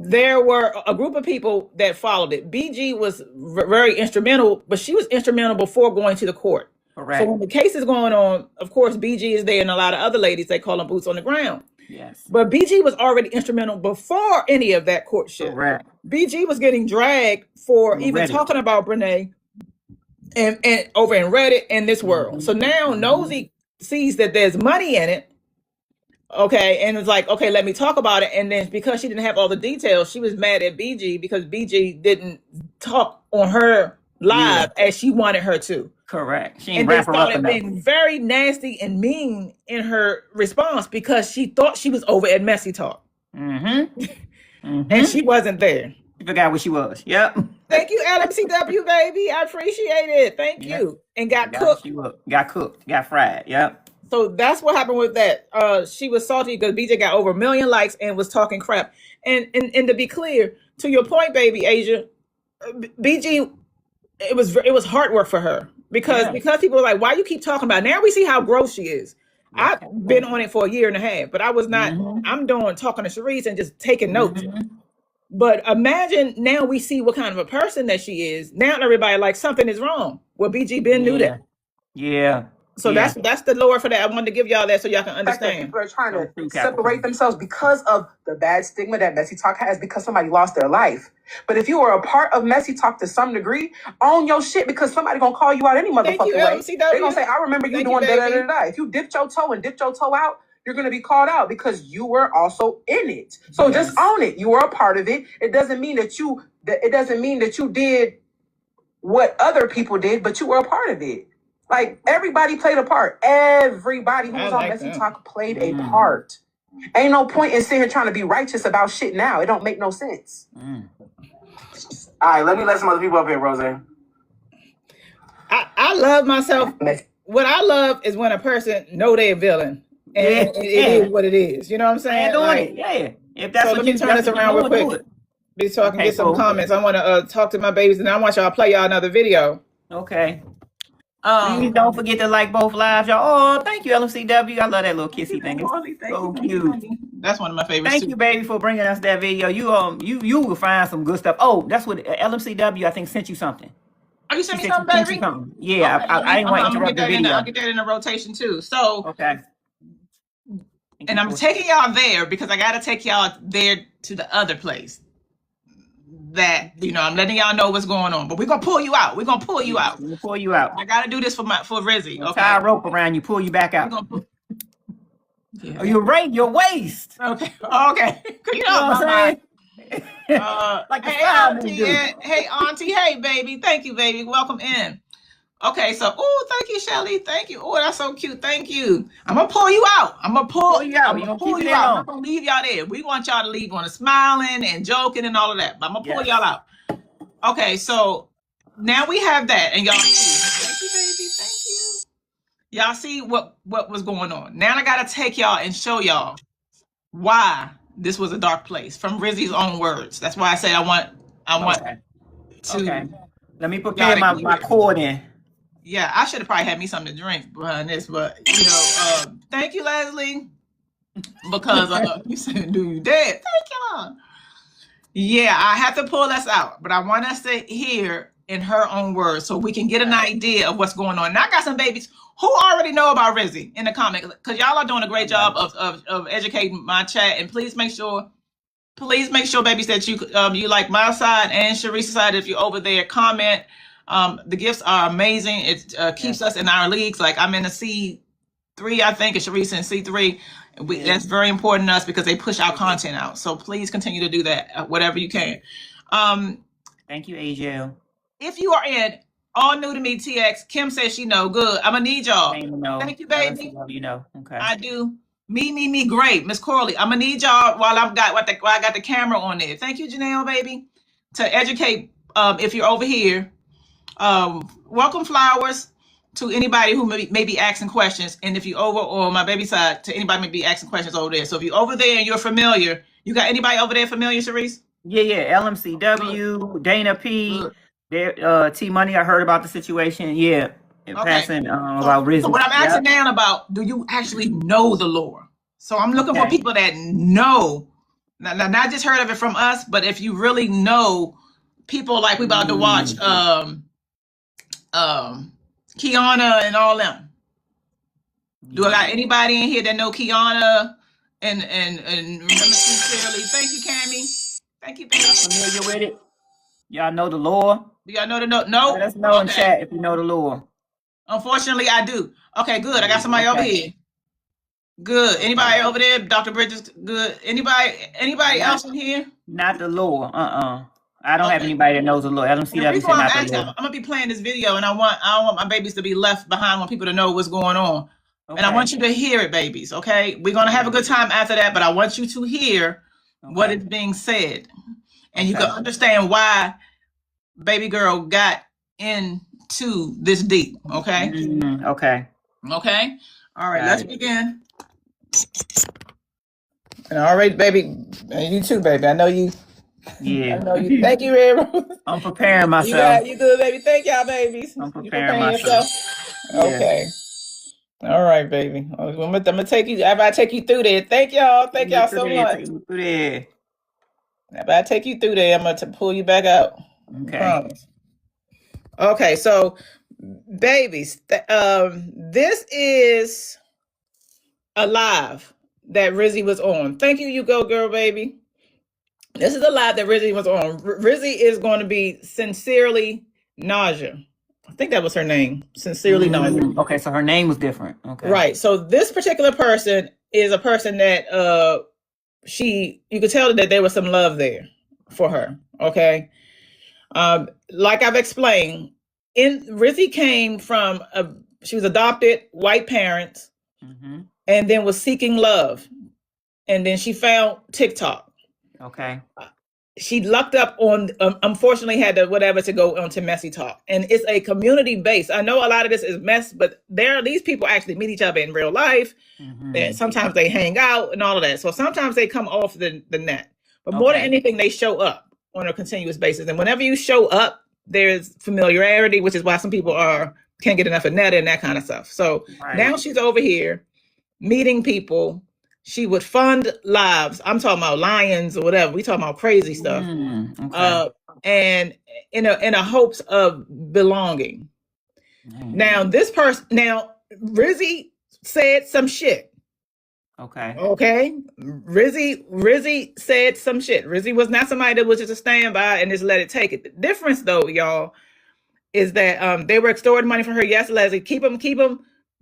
there were a group of people that followed it. BG was very instrumental, but she was instrumental before going to the court. Correct. So when the case is going on, of course, BG is there and a lot of other ladies, they call them boots on the ground. Yes. But BG was already instrumental before any of that courtship. Correct. BG was getting dragged for even talking about Brene and over in Reddit and this world. So now Nosy sees that there's money in it. Okay, and it's like, okay, let me talk about it. And then because she didn't have all the details, she was mad at BG because BG didn't talk on her live as she wanted her to. Correct. She and then started being very nasty and mean in her response because she thought she was over at Messy Talk. And she wasn't there. You forgot what she was. Yep. Thank you, LMCW, baby. I appreciate it. Thank you. And got cooked. Got cooked. Got fried. Yep. So that's what happened with that. She was salty because BJ got over 1 million likes and was talking crap. And to be clear, to your point, baby, Asia, BG, it was hard work for her because people were like, why you keep talking about it? Now we see how gross she is. I've been on it for a year and a half, but I was not, I'm talking to Sharice and just taking notes. But imagine now we see what kind of a person that she is. Now everybody like something is wrong. Well, BG Ben knew that. Yeah. So that's the lore for that. I wanted to give y'all that so y'all can understand. People are trying to separate themselves because of the bad stigma that Messy Talk has because somebody lost their life. But if you are a part of Messy Talk to some degree, own your shit because somebody gonna call you out any motherfucking way. They're gonna say, I remember you doing da-da-da-da. If you dipped your toe and dipped your toe out, you're gonna be called out because you were also in it. So just own it. You were a part of it. It doesn't mean that you did what other people did, but you were a part of it. Like, everybody played a part. Everybody who was on Messy Talk played a part. Ain't no point in sitting here trying to be righteous about shit now. It don't make no sense. All right, let me let some other people up here, Rose. I love myself. What I love is when a person know they're a villain. And it is what it is. You know what I'm saying? If that's so what let me turn this around real quick. So I can get some comments. I want to talk to my babies, and I want y'all to play y'all another video. Okay. Please don't forget to like both lives, y'all. Oh, thank you, LMCW. I love that little kissy thing. It's so cute. That's one of my favorites. Thank you, baby, for bringing us that video. You will find some good stuff. Oh, that's what LMCW I think sent you something. Oh, you sent me something, baby? Yeah, okay. I didn't want to interrupt the video. I'll get that in a rotation too. So okay. And I'm taking y'all there because I got to take y'all there to the other place. That I'm letting y'all know what's going on, but we're gonna pull you out. We're gonna pull you out. We'll pull you out. I gotta do this for Rizzy. Okay. Tie a rope around you, pull you back out. Oh, you're right, your waist. Okay. You know what I'm saying? Like hey auntie, hey baby, thank you, baby. Welcome in. Okay, so thank you, Shelly. Thank you. Oh, that's so cute. Thank you. I'm gonna pull you out. I'm gonna pull you out. I'm gonna pull you out. I'm gonna leave y'all there. We want y'all to leave on a smiling and joking and all of that. But I'm gonna pull y'all out. Okay, so now we have that, and y'all see. Thank you, baby. Thank you. Y'all see what was going on. Now I gotta take y'all and show y'all why this was a dark place from Rizzy's own words. That's why I say I want to. Okay. Let me prepare my cord in. Yeah, I should have probably had me something to drink behind this, but thank you, Leslie, because you said, "Do you dead?" Thank you. Yeah, I have to pull us out, but I want us to hear in her own words so we can get an idea of what's going on. And I got some babies who already know about Rizzy in the comments because y'all are doing a great job of educating my chat. And please make sure, babies, that you like my side and Sharice's side. If you're over there, comment. The gifts are amazing. It keeps us in our leagues. Like I'm in a C3, I think, and Sharice in C3. That's very important to us because they push our content out. So please continue to do that, whatever you can. Thank you, AJ. If you are in all new to me, TX, Kim says she know. Good. I'm gonna need y'all. Thank you, baby. Okay. I do. Me, great. Miss Corley, I'm gonna need y'all while I got the camera on there. Thank you, Janelle, baby, to educate. If you're over here. Welcome flowers to anybody who may be asking questions, and if you over on my baby side, to anybody may be asking questions over there. So if you're over there and you're familiar, you got anybody over there familiar, Sharice? Yeah, LMCW, Dana P, T Money. I heard about the situation. Yeah, passing about Rizzy. So what I'm asking now about, do you actually know the lore? So I'm looking for people that know not just heard of it from us, but if you really know people like we about to watch Kiana and all them. Do I got anybody in here that know Kiana and remember sincerely? Thank you, Cammy. Thank you, baby. Y'all familiar with it? Y'all know the lore? Do y'all know the no? Let us know in chat if you know the lore. Unfortunately, I do. Okay, good. I got somebody over here. Good. Anybody over there? Dr. Bridges, good. Anybody else in here? Not the lore. I don't have anybody that knows the lore. I don't see that. I'm gonna be playing this video, and I don't want my babies to be left behind. I want people to know what's going on. Okay. And I want you to hear it, babies, okay? We're gonna have a good time after that, but I want you to hear what is being said. And you can understand why baby girl got into this deep, okay? Okay. Okay? All right, let's begin. And all right, baby, you too, baby. I know you. Yeah. I know you. Thank you, Red. I'm preparing myself. You good, baby. Thank y'all, babies. I'm preparing myself. Okay. All right, baby. I'm gonna take you. After I take you through there. Thank y'all. Thank y'all so much. After I take you through there, I'm gonna pull you back out. Okay. Promise. Okay, so babies, this is a live that Rizzy was on. Thank you, you go girl, baby. This is a live that Rizzy was on. Rizzy is going to be Sincerely Nausea. I think that was her name. Sincerely Nausea. Okay, so her name was different. Okay. Right. So this particular person is a person that you could tell that there was some love there for her. Okay. Like I've explained, Rizzy came from she was adopted, white parents, and then was seeking love. And then she found TikTok. Okay. She lucked up on, unfortunately had to go onto Messy Talk. And it's a community base. I know a lot of this is mess, but these people actually meet each other in real life. And sometimes they hang out and all of that. So sometimes they come off the net. But more than anything, they show up on a continuous basis. And whenever you show up, there's familiarity, which is why some people can't get enough of net and that kind of stuff. So now she's over here meeting people. She would fund lives. I'm talking about lions or whatever. We talking about crazy stuff. And in a hopes of belonging. Now Rizzy said some shit. Okay. Rizzy said some shit. Rizzy was not somebody that was just a standby and just let it take it. The difference though, y'all, is that they were extorting money from her. Yes, Leslie, keep them.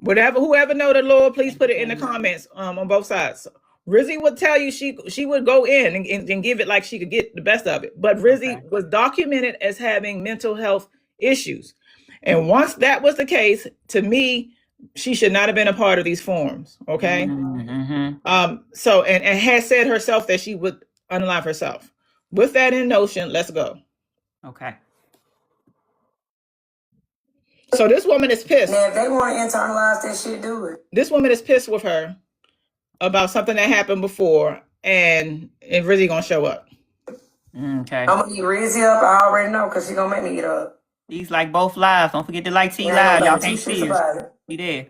Whoever know the Lord, please put it in the comments on both sides. So Rizzy would tell you she would go in and give it like she could get the best of it. But Rizzy was documented as having mental health issues. And once that was the case, to me, she should not have been a part of these forums. Okay. So and has said herself that she would unalive herself. With that in notion, let's go. Okay. So this woman is pissed. Now, if they want to internalize that shit, do it. This woman is pissed with her about something that happened before, and Rizzy gonna show up. Okay. I'm gonna eat Rizzy up. I already know because she gonna make me eat up. These like both lives. Don't forget to like T live. Y'all can't see us. Be there.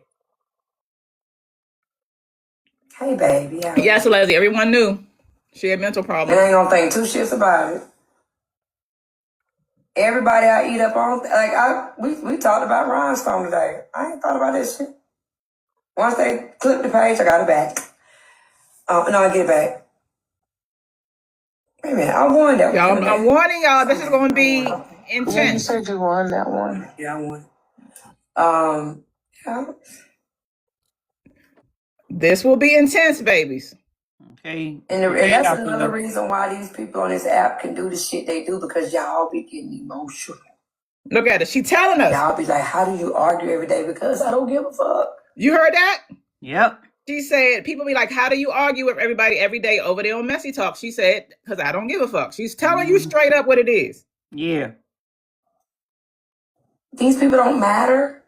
Hey, baby. Yes, Leslie. Everyone knew she had mental problems. They ain't gonna think two shits about it. Everybody I eat up on, we talked about Rhinestone today. I ain't thought about this shit. Once they clip the page, I got it back. No, I get it back. Wait a minute, I won that one. I'm warning y'all, this is going to be intense. Yeah, you said you won that one. Yeah, I won. Yeah. This will be intense, babies. Okay. And that's another reason why these people on this app can do the shit they do, because y'all be getting emotional. Look at it. She telling us. Y'all be like, how do you argue every day? Because I don't give a fuck. You heard that? Yep. She said, people be like, how do you argue with everybody every day over there on Messy Talk? She said, because I don't give a fuck. She's telling you straight up what it is. Yeah. These people don't matter.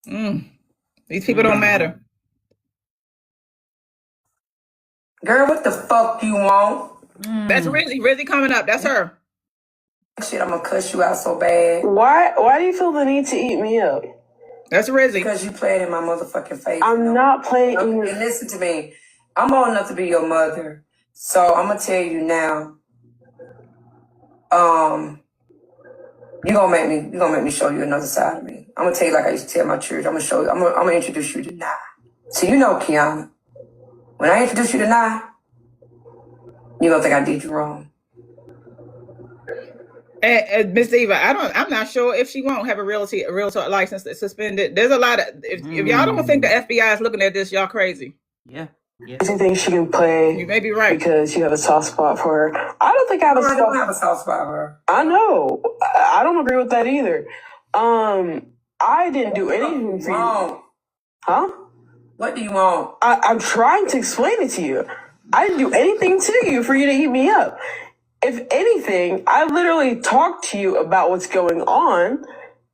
These people don't matter. Girl, what the fuck you want? That's Rizzy. Rizzy coming up. That's her. Shit, I'm gonna cuss you out so bad. Why do you feel the need to eat me up? That's Rizzy. Because you played in my motherfucking face. I'm not playing in your... Listen to me. I'm old enough to be your mother. So I'm gonna tell you now. You're gonna make me show you another side of me. I'm gonna tell you like I used to tell my children. I'm gonna show you. I'm gonna introduce you to Nye. So you know, Kiana, when I introduce you to Nye, you're gonna think I did you wrong. Miss Eva, I'm not sure if she won't have a realtor license suspended. There's a lot of if y'all don't think the FBI is looking at this, y'all crazy. Yeah. Yeah. Do you think she can play? You may be right Because you have a soft spot for her. I don't think I have a soft. I don't have a soft spot for her. I know. I don't agree with that either. I didn't do anything for you. Huh? What do you want? I'm trying to explain it to you. I didn't do anything to you for you to eat me up. If anything, I literally talked to you about what's going on,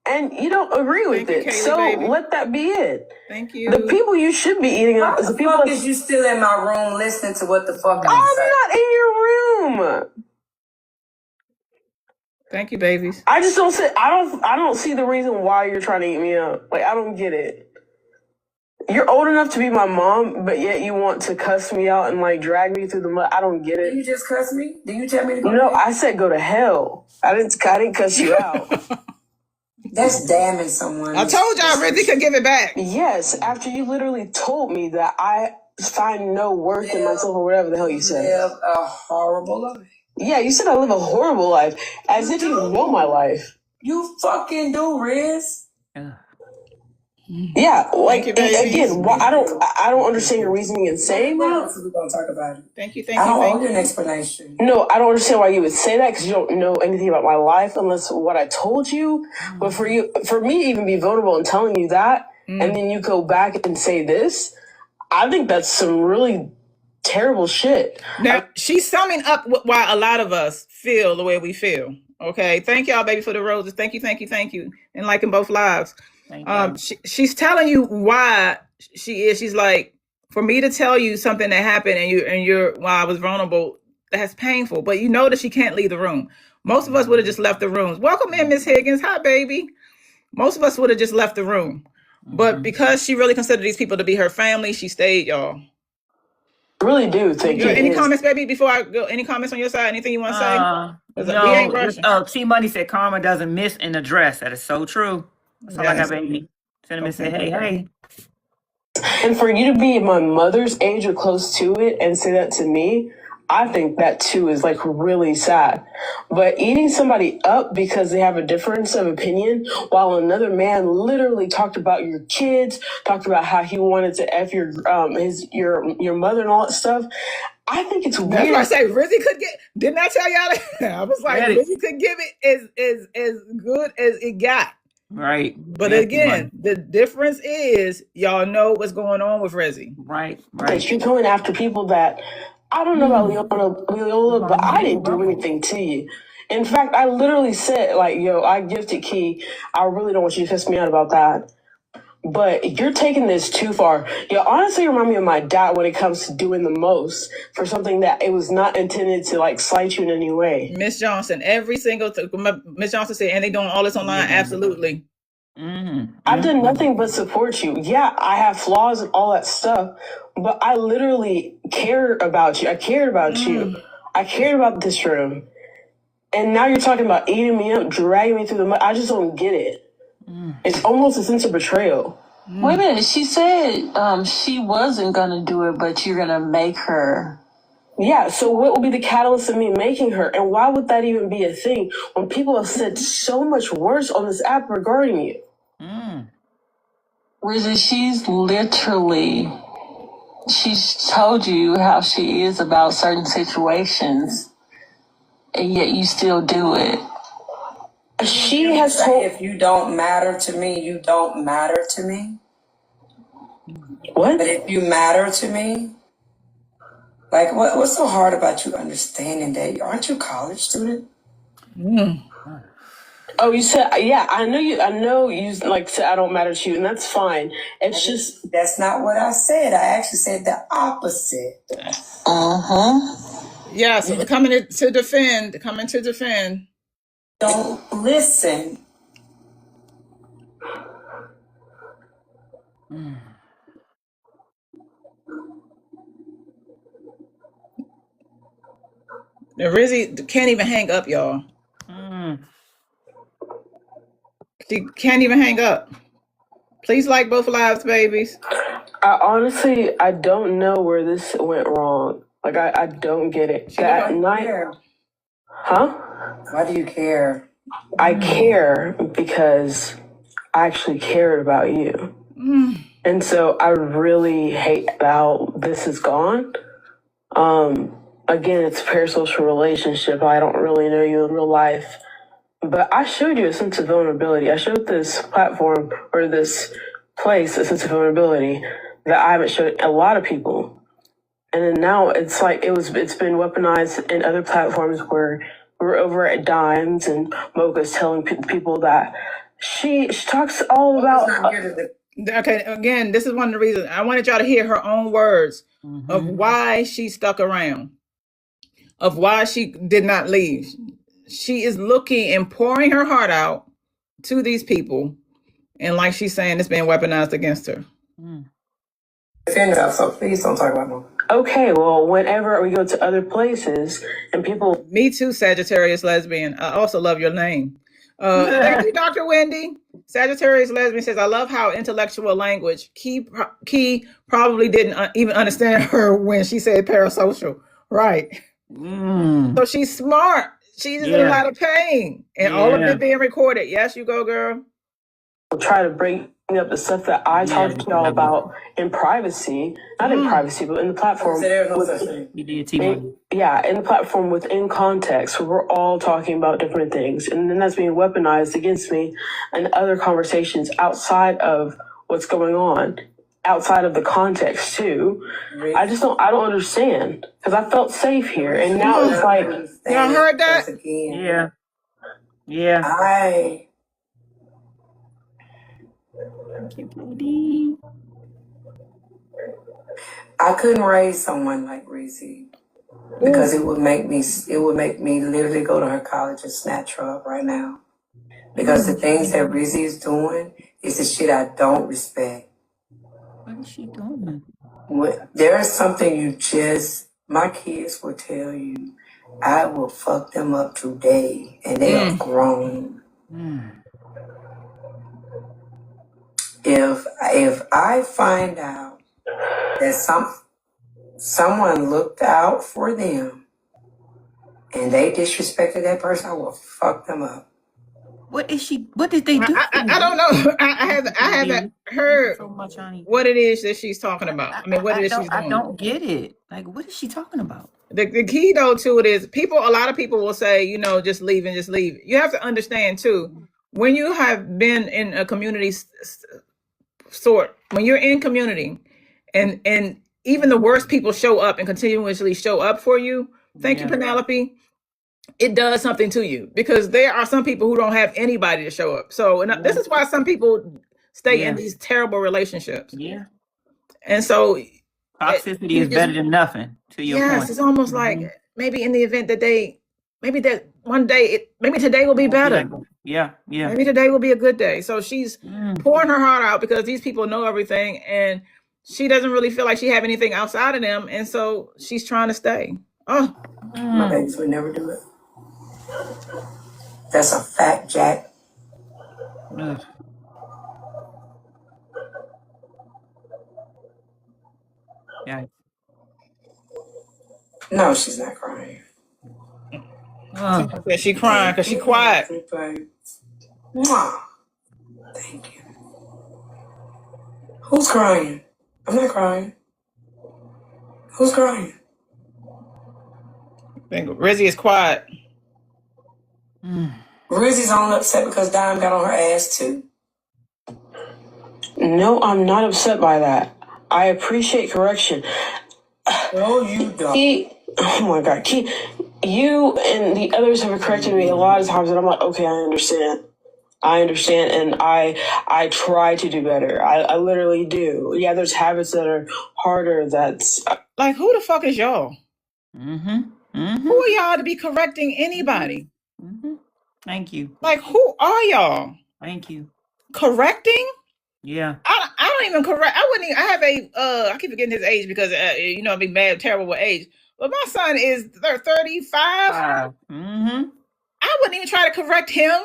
and you don't agree with Thank you, it. Kaylee, So baby. let that be it. Thank you. The people you should be eating up is the people. Why the fuck is you still in my room listening to what the fuck I'm I'm saying? not in your room. Thank you, babies. I just don't see. I don't see the reason why you're trying to eat me up. Like, I don't get it. You're old enough to be my mom, but yet you want to cuss me out and like drag me through the mud. I don't get it. Did you just cuss me? Did you tell me to go? No, I said go to hell. I didn't cuss you out. That's damning someone. I told y'all Rizzy could give it back. Yes, after you literally told me that I find no worth in myself or whatever the hell you said. Live a horrible life. Yeah, you said I live a horrible life, as if you know my life. You fucking do, Riz. Yeah, like you, babies. again, I don't understand your reasoning in saying that. We're gonna talk about it. Thank you. I don't owe you an explanation. No, I don't understand why you would say that because you don't know anything about my life unless what I told you. But for me to even be vulnerable and telling you that, and then you go back and say this, I think that's some really terrible shit. Now, she's summing up why a lot of us feel the way we feel. Okay. Thank y'all, baby, for the roses. Thank you. And liking both lives. She's telling you why she is. She's like, for me to tell you something that happened and you're while I was vulnerable, that's painful. But you know that she can't leave the room. Most of us would have just left the rooms. Welcome in, Miss Higgins. Hi, baby. Most of us would have just left the room. But because she really considered these people to be her family, she stayed, y'all. I really do think any comments, baby, before I go? Any comments on your side? Anything you want to say? No. We ain't rushing. T Money said karma doesn't miss in the dress. That is so true. That's all I got, baby. Cinnamon said, hey. And for you to be my mother's age or close to it and say that to me, I think that too is like really sad. But eating somebody up because they have a difference of opinion while another man literally talked about your kids, talked about how he wanted to F your mother and all that stuff. I think it's weird. That's why I say Rizzy could get. Didn't I tell y'all that? I was like, Rizzy could give it as good as it got. Right. But again, the difference is y'all know what's going on with Rizzy. Right. You're going after people that I don't know about Leola, but I didn't do anything to you. In fact, I literally said, like, yo, I gifted Key. I really don't want you to cuss me out about that. But you're taking this too far. You honestly remind me of my dad when it comes to doing the most for something that it was not intended to like slight you in any way. Miss Johnson, Miss Johnson said, and they doing all this online? Absolutely. I've done nothing but support you. Yeah, I have flaws and all that stuff, but I literally care about you. I cared about you. I cared about this room. And now you're talking about eating me up, dragging me through the mud. I just don't get it. It's almost a sense of betrayal. Wait a minute. She said she wasn't going to do it, but you're going to make her. Yeah, so what will be the catalyst of me making her? And why would that even be a thing when people have said so much worse on this app regarding you? Rizzy, she's told you how she is about certain situations, and yet you still do it. She has told... If you don't matter to me, you don't matter to me. What? But if you matter to me, like what's so hard about you understanding that? Aren't you a college student? Oh, you said, yeah, I know you like said I don't matter to you, and that's fine. It's just... That's not what I said. I actually said the opposite. Yeah, so coming to defend. Don't listen. The Rizzy can't even hang up, y'all. She can't even hang up. Please like both lives, babies. I don't know where this went wrong. Like, I don't get it. That night, huh? Why do you care? I care because I actually cared about you. And so I really hate how this is gone. Again, it's a parasocial relationship. I don't really know you in real life. But I showed you a sense of vulnerability. I showed this platform or this place a sense of vulnerability that I haven't showed a lot of people. And then now it's like it's been weaponized in other platforms where we're over at Dimes and Mocha's telling people that she talks all about. Okay, again, this is one of the reasons I wanted y'all to hear her own words of why she stuck around, of why she did not leave. She is looking and pouring her heart out to these people, and like she's saying, it's being weaponized against her. So please don't talk about me. Okay, well, whenever we go to other places and people. Me too, Sagittarius lesbian. I also love your name. Thank you, Dr. Wendy. Sagittarius lesbian says, I love how intellectual language. Key probably didn't even understand her when she said parasocial. Right. So she's smart. She's in a lot of pain. And all of it being recorded. Yes, you go, girl. Try to bring up the stuff that I talked to y'all about in privacy, not in privacy, but in the platform. Yeah, in the platform within context, where we're all talking about different things, and then that's being weaponized against me and other conversations outside of what's going on, outside of the context too. I don't understand because I felt safe here, and now it's like, y'all heard that? Yeah. I couldn't raise someone like Rizzy because it would make me literally go to her college and snatch her up right now. Because the things that Rizzy is doing is the shit I don't respect. What is she doing? There is something my kids will tell you, I will fuck them up today, and they are grown. If I find out that someone looked out for them and they disrespected that person, I will fuck them up. What did they do? I don't know. I haven't heard so much on what it is that she's talking about. I mean, what it is she's doing. I don't get it. Like, what is she talking about? The key though to it is a lot of people will say, just leave and just leave. You have to understand too, when you have been in a community when you're in community and even the worst people show up and continuously show up for you. Thank you, Penelope. It does something to you because there are some people who don't have anybody to show up. So this is why some people stay in these terrible relationships. Yeah. And so toxicity is better than nothing, to your point. Yes, it's almost like maybe in the event that maybe today will be better. Yeah. Maybe today will be a good day. So she's pouring her heart out because these people know everything and she doesn't really feel like she have anything outside of them. And so she's trying to stay. Oh. My babies would never do it. That's a fact, Jack. Yeah. No, she's not crying. She crying because she quiet. Mwah. Thank you. Who's crying? I'm not crying. Who's crying? I think Rizzy is quiet. Rizzy's only upset because Dime got on her ass too. No, I'm not upset by that. I appreciate correction. No, you don't. Oh my God. You and the others have corrected me a lot of times, and I'm like, okay, I understand, and I try to do better. I literally do. Yeah, there's habits that are harder. That's like, who the fuck is y'all? Who are y'all to be correcting anybody? Thank you. Like, who are y'all? Thank you. Correcting? Yeah. I don't even correct. I wouldn't even, I have I keep forgetting his age because, I'm being mad, terrible with age. But my son is 35. Mm-hmm. I wouldn't even try to correct him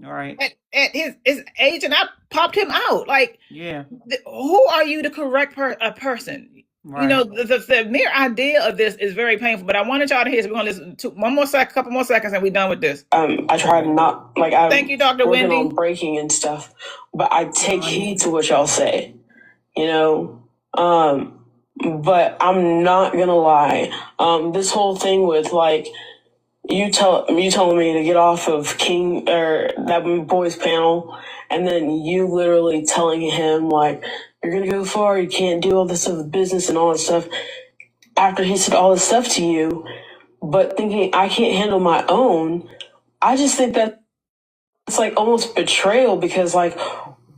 All right. at his age, and I popped him out. Like, Yeah. who are you to correct a person? You know, Right. the mere idea of this is very painful. But I wanted y'all to hear. So we're gonna listen to one more couple more seconds, and we're done with this. I try to not like I'm Thank you, Dr. working Wendy. on breaking and stuff, but I take heed to what y'all say. You know, but I'm not gonna lie. This whole thing with like you telling me to get off of King or that boys panel, and then you literally telling him like you're gonna go far, you can't do all this stuff with business and all this stuff. After he said all this stuff to you, but thinking I can't handle my own, I just think that it's like almost betrayal because like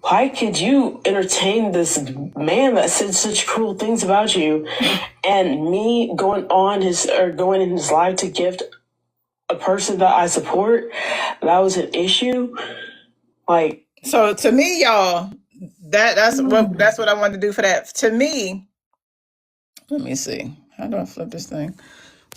why could you entertain this man that said such cruel things about you, and me going in his life to gift a person that I support, that was an issue. Like, so to me, y'all, that's what I wanted to do for that. To me, let me see. How do I flip this thing?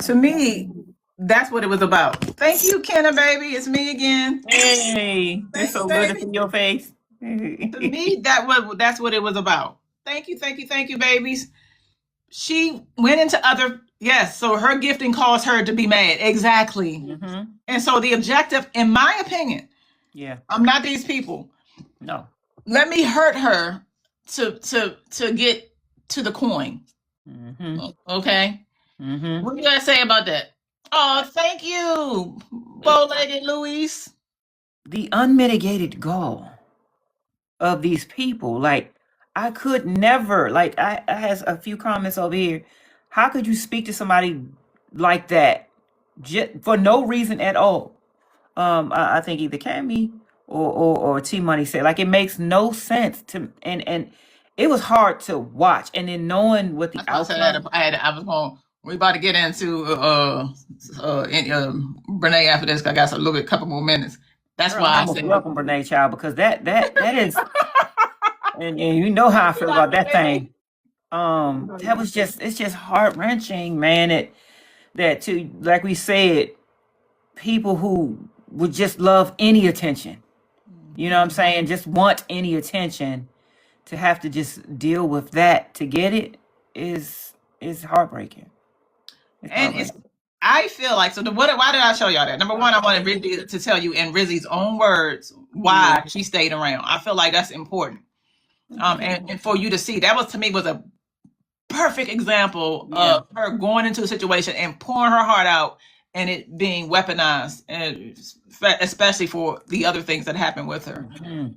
To me, that's what it was about. Thank you, Kenna, baby. It's me again. Hey, it's Thanks, so good to baby. see your face. To me, that's what it was about. Thank you, babies. She went into other so her gifting caused her to be mad. Exactly. Mm-hmm. And so the objective, in my opinion, Yeah. I'm not these people. No. Let me hurt her to get to the coin. Mm-hmm. Okay. Mm-hmm. What do you guys say about that? Oh, thank you, bow-legged Louise. The unmitigated gall of these people. Like, I could never, like, I has a few comments over here. How could you speak to somebody like that for no reason at all? I think either Cammy or T Money said, like, it makes no sense to, and it was hard to watch. And then knowing what the outcome. I was going. We about to get into Brene after this. 'Cause I got a little bit, couple more minutes. That's Girl, why I I'm said welcome Brene Child, because that is, and you know how I feel about that thing. That was it's just heart wrenching, man. That to, like we said, people who would just love any attention. You know what I'm saying? Just want any attention, to have to just deal with that to get it is heartbreaking. I feel like, why did I show y'all that? Number one, I wanted Rizzy to tell you in Rizzy's own words why she stayed around. I feel like that's important. And for you to see, that was, to me, was a perfect example of her going into a situation and pouring her heart out, and it being weaponized, and especially for the other things that happened with her.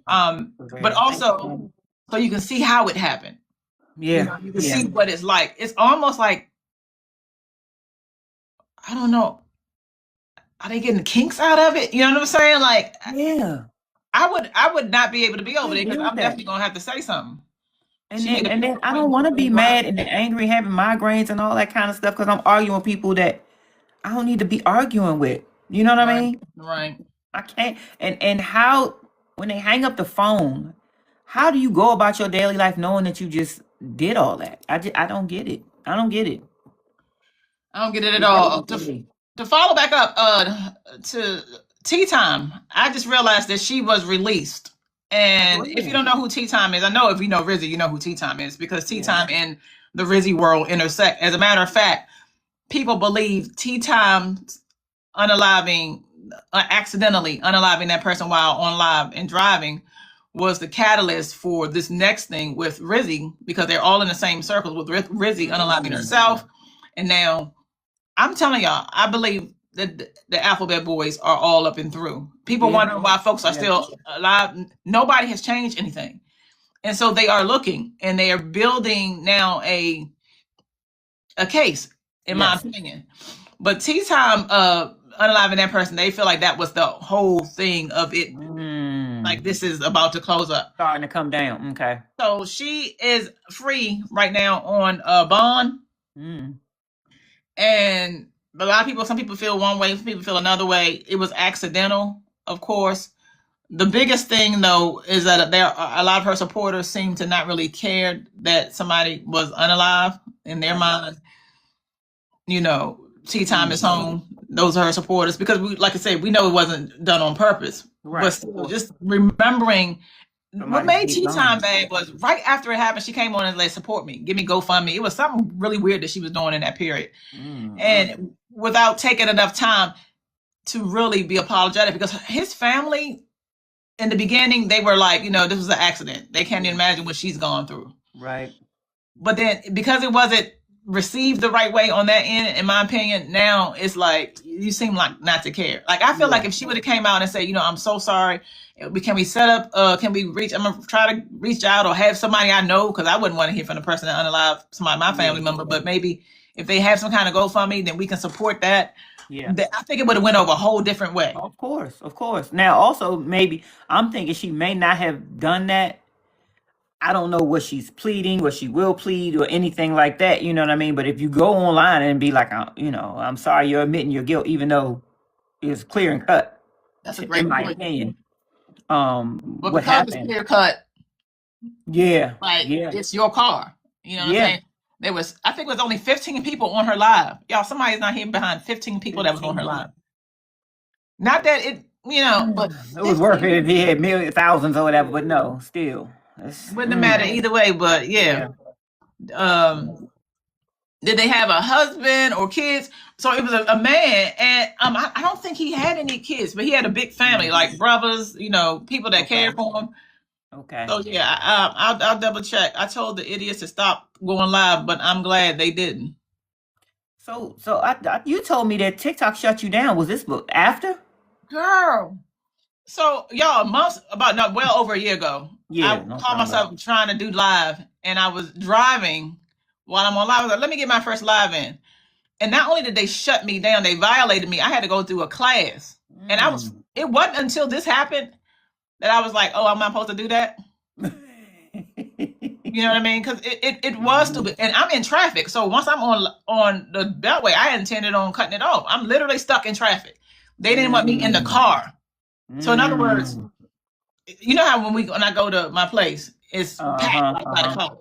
But also, so you can see how it happened. You can see what it's like. It's almost like, I don't know, are they getting the kinks out of it? You know what I'm saying? Like, I would not be able to be over there, because I'm definitely gonna have to say something. And then I don't want to be mad and angry, having migraines and all that kind of stuff, because I'm arguing with people that I don't need to be arguing with. You know what I mean? Right. I can't. And how, when they hang up the phone, how do you go about your daily life knowing that you just did all that? I don't get it. I don't get it. I don't get it at all. To follow back up to Tea Time, I just realized that she was released. And if you don't know who Tea Time is, I know if you know Rizzy, you know who Tea Time is, because Tea Time and the Rizzy world intersect. As a matter of fact, people believe Tea Time accidentally unaliving that person while on live and driving was the catalyst for this next thing with Rizzy, because they're all in the same circles, with Rizzy unaliving herself. And now, I'm telling y'all, I believe that the Alphabet Boys are all up and through. People wondering why folks are still alive. Nobody has changed anything. And so they are looking, and they are building now a case, in my opinion. But Tea Time unaliving that person, they feel like that was the whole thing of it. Like, this is about to close up. Starting to come down. Okay. So she is free right now on bond. And a lot of people, some people feel one way, some people feel another way. It was accidental, of course. The biggest thing, though, is that a lot of her supporters seem to not really care that somebody was unalive in their mind. Tea time is home. Those are her supporters because we, like I said, we know it wasn't done on purpose. Right. But still, just remembering what Somebody made keep tea time going. bad was right after it happened, she came on and like support me, give me GoFundMe. It was something really weird that she was doing in that period. And without taking enough time to really be apologetic, because his family in the beginning, they were like, this was an accident. They can't even imagine what she's gone through. Right. But then because it wasn't received the right way on that end, in my opinion, now it's like you seem like not to care. Like I feel like if she would have came out and said, I'm so sorry. Can we set up? Can we reach? I'm gonna try to reach out or have somebody I know, because I wouldn't want to hear from the person that unalive somebody, my family member. But maybe if they have some kind of GoFundMe, then we can support that. Yeah. I think it would have went over a whole different way. Of course. Now, also, maybe I'm thinking she may not have done that. I don't know what she's pleading, what she will plead, or anything like that. You know what I mean? But if you go online and be like, I'm sorry, you're admitting your guilt, even though it's clear and cut. That's a great in my point. opinion. But What because happened? it's clear cut, Yeah. it's your car. You know what I'm saying? I think it was only 15 people on her live. Y'all, somebody's not here behind 15 people that was on her live. Not that it, but it was worth it if he had millions, thousands or whatever, but no, still. Wouldn't matter either way, but yeah. Did they have a husband or kids? So it was a man, and I don't think he had any kids, but he had a big family, like brothers, people that cared for him. Okay. So yeah, I'll double check. I told the idiots to stop going live, but I'm glad they didn't. So you told me that TikTok shut you down. Was this after? Girl. So y'all, well over a year ago, I called myself trying to do live, and I was driving while I'm on live. I was like, let me get my first live in. And not only did they shut me down, they violated me. I had to go through a class. And it wasn't until this happened that I was like, oh, I'm not supposed to do that. You know what I mean? Because it was stupid. And I'm in traffic. So once I'm on the beltway, I intended on cutting it off. I'm literally stuck in traffic. They didn't want me in the car. So in other words, you know how when I go to my place, it's packed like by the college.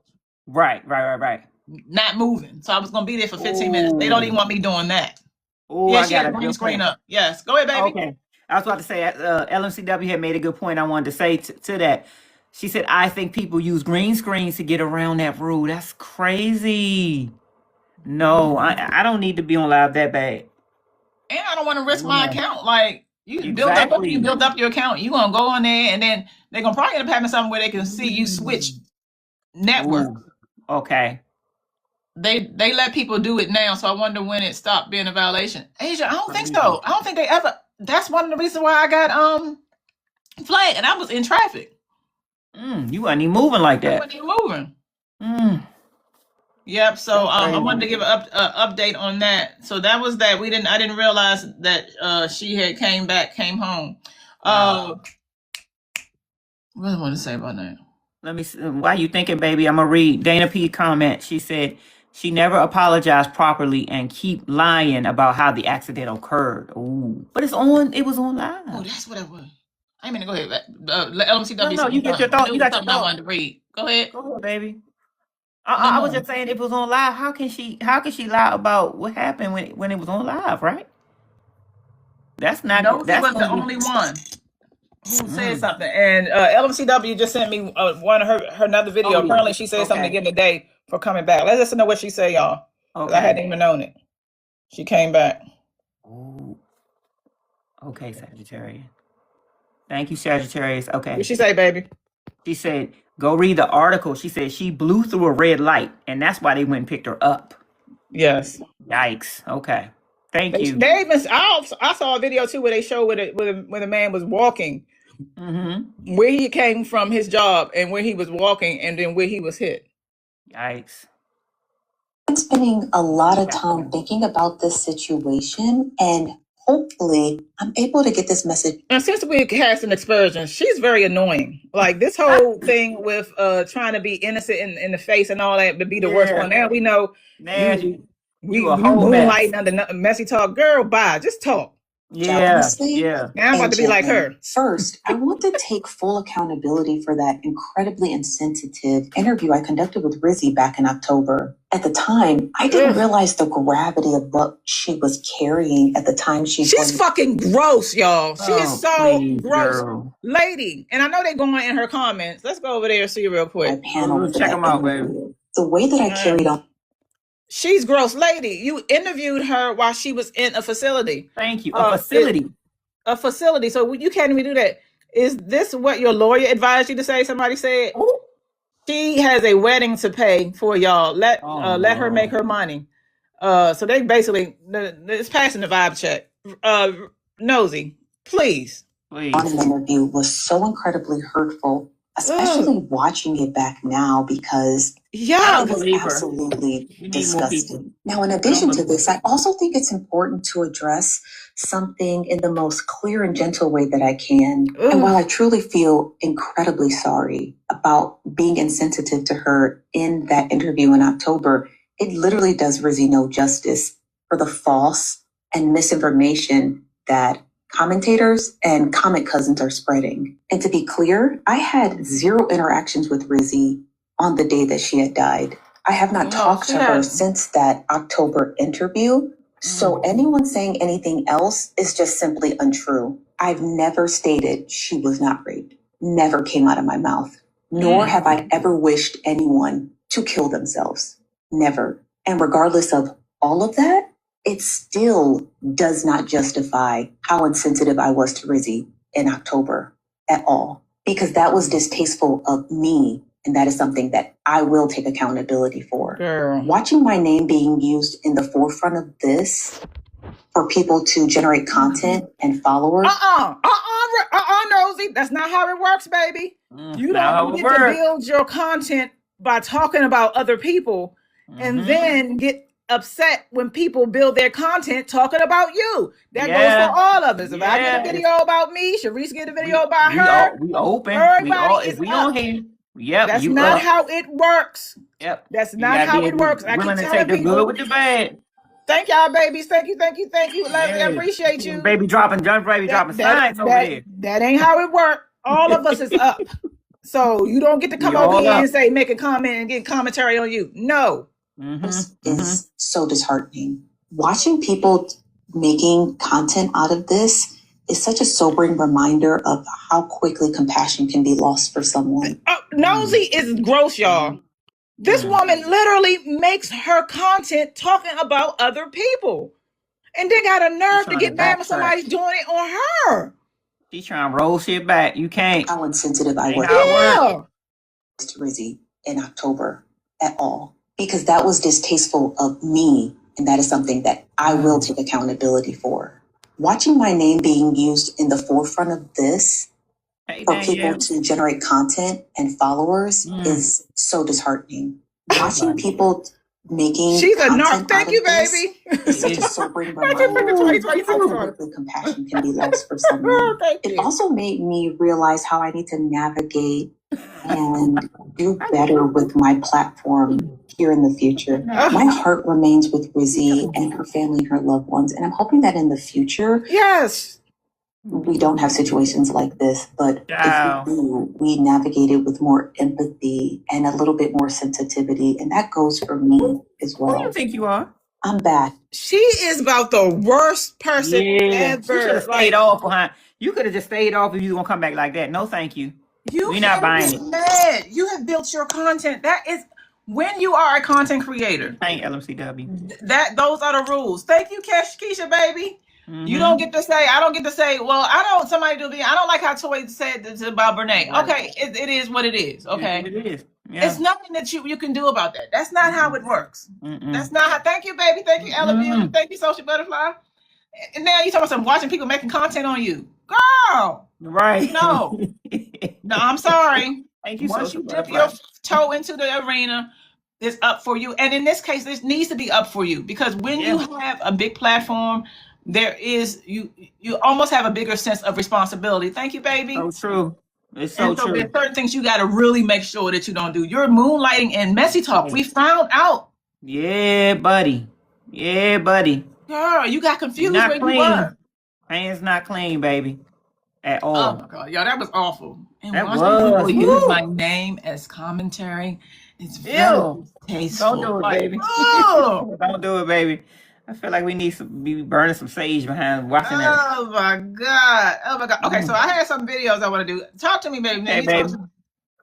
Right. Not moving. So I was gonna be there for 15 minutes. They don't even want me doing that. Oh, yeah, she had a green screen up. Yes, go ahead, baby. Okay. I was about to say, LMCW had made a good point I wanted to say to that. She said, I think people use green screens to get around that rule. That's crazy. No, I don't need to be on live that bad. And I don't want to risk my account. Like, you build up your account. You gonna go on there, and then they're gonna probably end up having something where they can see you switch network. Okay. They let people do it now, so I wonder when it stopped being a violation. Asia, I don't think so. I don't think they ever. That's one of the reasons why I got flagged, and I was in traffic. You wasn't even moving like that. I wasn't even moving. Yep. So I wanted to give an update on that. So that was that. I didn't realize that she had came home. What do I want to say about that? Let me see. While you thinking, baby, I'm gonna read Dana P comment. She said she never apologized properly and keep lying about how the accident occurred. Ooh, but it was on live. Oh, that's what it was. I mean, go ahead. LMCW. No, you get your thought. You got your thought. I wanted to read. Go ahead, baby. I was just saying, if it was on live, how can she lie about what happened when it was on live, right? That's not. Nosy was the only one who said something, and LMCW just sent me one of her another video. Apparently, she said something again today for coming back. Let us know what she said, y'all. Okay. I hadn't even known it. She came back. Oh. Okay, Sagittarius. Thank you, Sagittarius. Okay. What she say, baby? She said, go read the article. She said she blew through a red light, and that's why they went and picked her up. Yes. Yikes. Okay. Thank you. I saw a video too where they showed when the man was walking, where he came from his job and where he was walking, and then where he was hit. Yikes. I'm spending a lot of time thinking about this situation, and hopefully I'm able to get this message. And since we had some excursions, she's very annoying. Like this whole thing with trying to be innocent in the face and all that, but be the worst one. Now we know. Man, you moonlighting under messy talk. Girl, bye. Just talk. jealously, Yeah. Now I'm about and to be like gently. her. First, I want to take full accountability for that incredibly insensitive interview I conducted with Rizzy back in October. At the time, I didn't realize the gravity of what she was carrying at the time She's fucking gross, y'all. She is so please, gross. girl. Lady. And I know they're going in her comments. Let's go over there and see real quick. panel for Check that them out, baby. interview. The way that I carried on. She's gross. Lady, you interviewed her while she was in a facility. Thank you. A facility. A facility. So you can't even do that. Is this what your lawyer advised you to say? Somebody said she has a wedding to pay for y'all. Let her make her money. So they basically it's passing the vibe check. Nosy, please. On an interview was so incredibly hurtful, especially watching it back now because it was absolutely disgusting. Now, in addition to this, I also think it's important to address something in the most clear and gentle way that I can. And while I truly feel incredibly sorry about being insensitive to her in that interview in October, it literally does Rizzy no justice for the false and misinformation that commentators and comic cousins are spreading. And to be clear, I had zero interactions with Rizzy on the day that she had died. I have not talked to her since that October interview. So anyone saying anything else is just simply untrue. I've never stated she was not raped. Never came out of my mouth. Nor have I ever wished anyone to kill themselves. Never. And regardless of all of that, it still does not justify how insensitive I was to Rizzy in October at all, because that was distasteful of me. And that is something that I will take accountability for. Girl. Watching my name being used in the forefront of this for people to generate content and followers. Nosy. That's not how it works, baby. You don't get to build your content by talking about other people and then get upset when people build their content talking about you. That goes for all of us. If I get a video about me, Sharice get a video about her. We open. Everybody If we on here. Yep. That's not how it works. Yep. That's not how it works. I keep telling people. Good with the bad. Thank y'all, babies. Thank you. I appreciate you. Baby dropping signs over there. That ain't how it works. All of us is up. So you don't get to come over here and say, make a comment and get commentary on you. No. Is so disheartening. Watching people making content out of this is such a sobering reminder of how quickly compassion can be lost for someone. Nosy is gross, y'all. This woman literally makes her content talking about other people. And then got a nerve to get mad when somebody's doing it on her. She's trying to roll shit back. You can't. How insensitive I was to Rizzy in October at all. Because that was distasteful of me. And that is something that I will take accountability for. Watching my name being used in the forefront of this for people to generate content and followers is so disheartening. Watching people making content thank you, baby. Is such a sobering reminder how quickly compassion can be lost for someone. It also made me realize how I need to navigate and do better with my platform here in the future. My heart remains with Rizzy and her family and her loved ones, and I'm hoping that in the future, we don't have situations like this, but if we do, we navigate it with more empathy and a little bit more sensitivity, and that goes for me as well. Who do you think you are? I'm back. She is about the worst person ever. You should have stayed off behind. You could have just stayed off if you were gonna come back like that. No, thank you. We're not buying it. Mad. You have built your content. That is when you are a content creator. Thank LMCW. Those are the rules. Thank you, Keisha, baby. You don't get to say, I don't get to say, well, I don't like how Toy said this about Brene. Okay, it is what it is. Okay. It is. Yeah. It's nothing that you can do about that. That's not how it works. That's not how. Thank you, baby. Thank you, Ella. Thank you, Social Butterfly. And now you're talking about some watching people making content on you. Girl. Right. No. No, I'm sorry. Thank you. Once you dip your toe into the arena, it's up for you. And in this case, this needs to be up for you because when you have a big platform, there is you almost have a bigger sense of responsibility. Thank you, baby. So true. It's so true. There's certain things you got to really make sure that you don't do. You're moonlighting in messy talk. We found out. Yeah, buddy. Girl, you got confused where you were. Hands not clean, baby, at Oh all. my God, yo, that was awful. And That watching people was. use Woo! my name as commentary is very Ew. Don't distasteful. do it, Like, baby. oh, Don't do it, baby. I feel like we need to be burning some sage behind watching that. oh my God, oh my God. Okay, so I had some videos I want to do. Talk to me, baby. Okay, Let me talk baby. to me.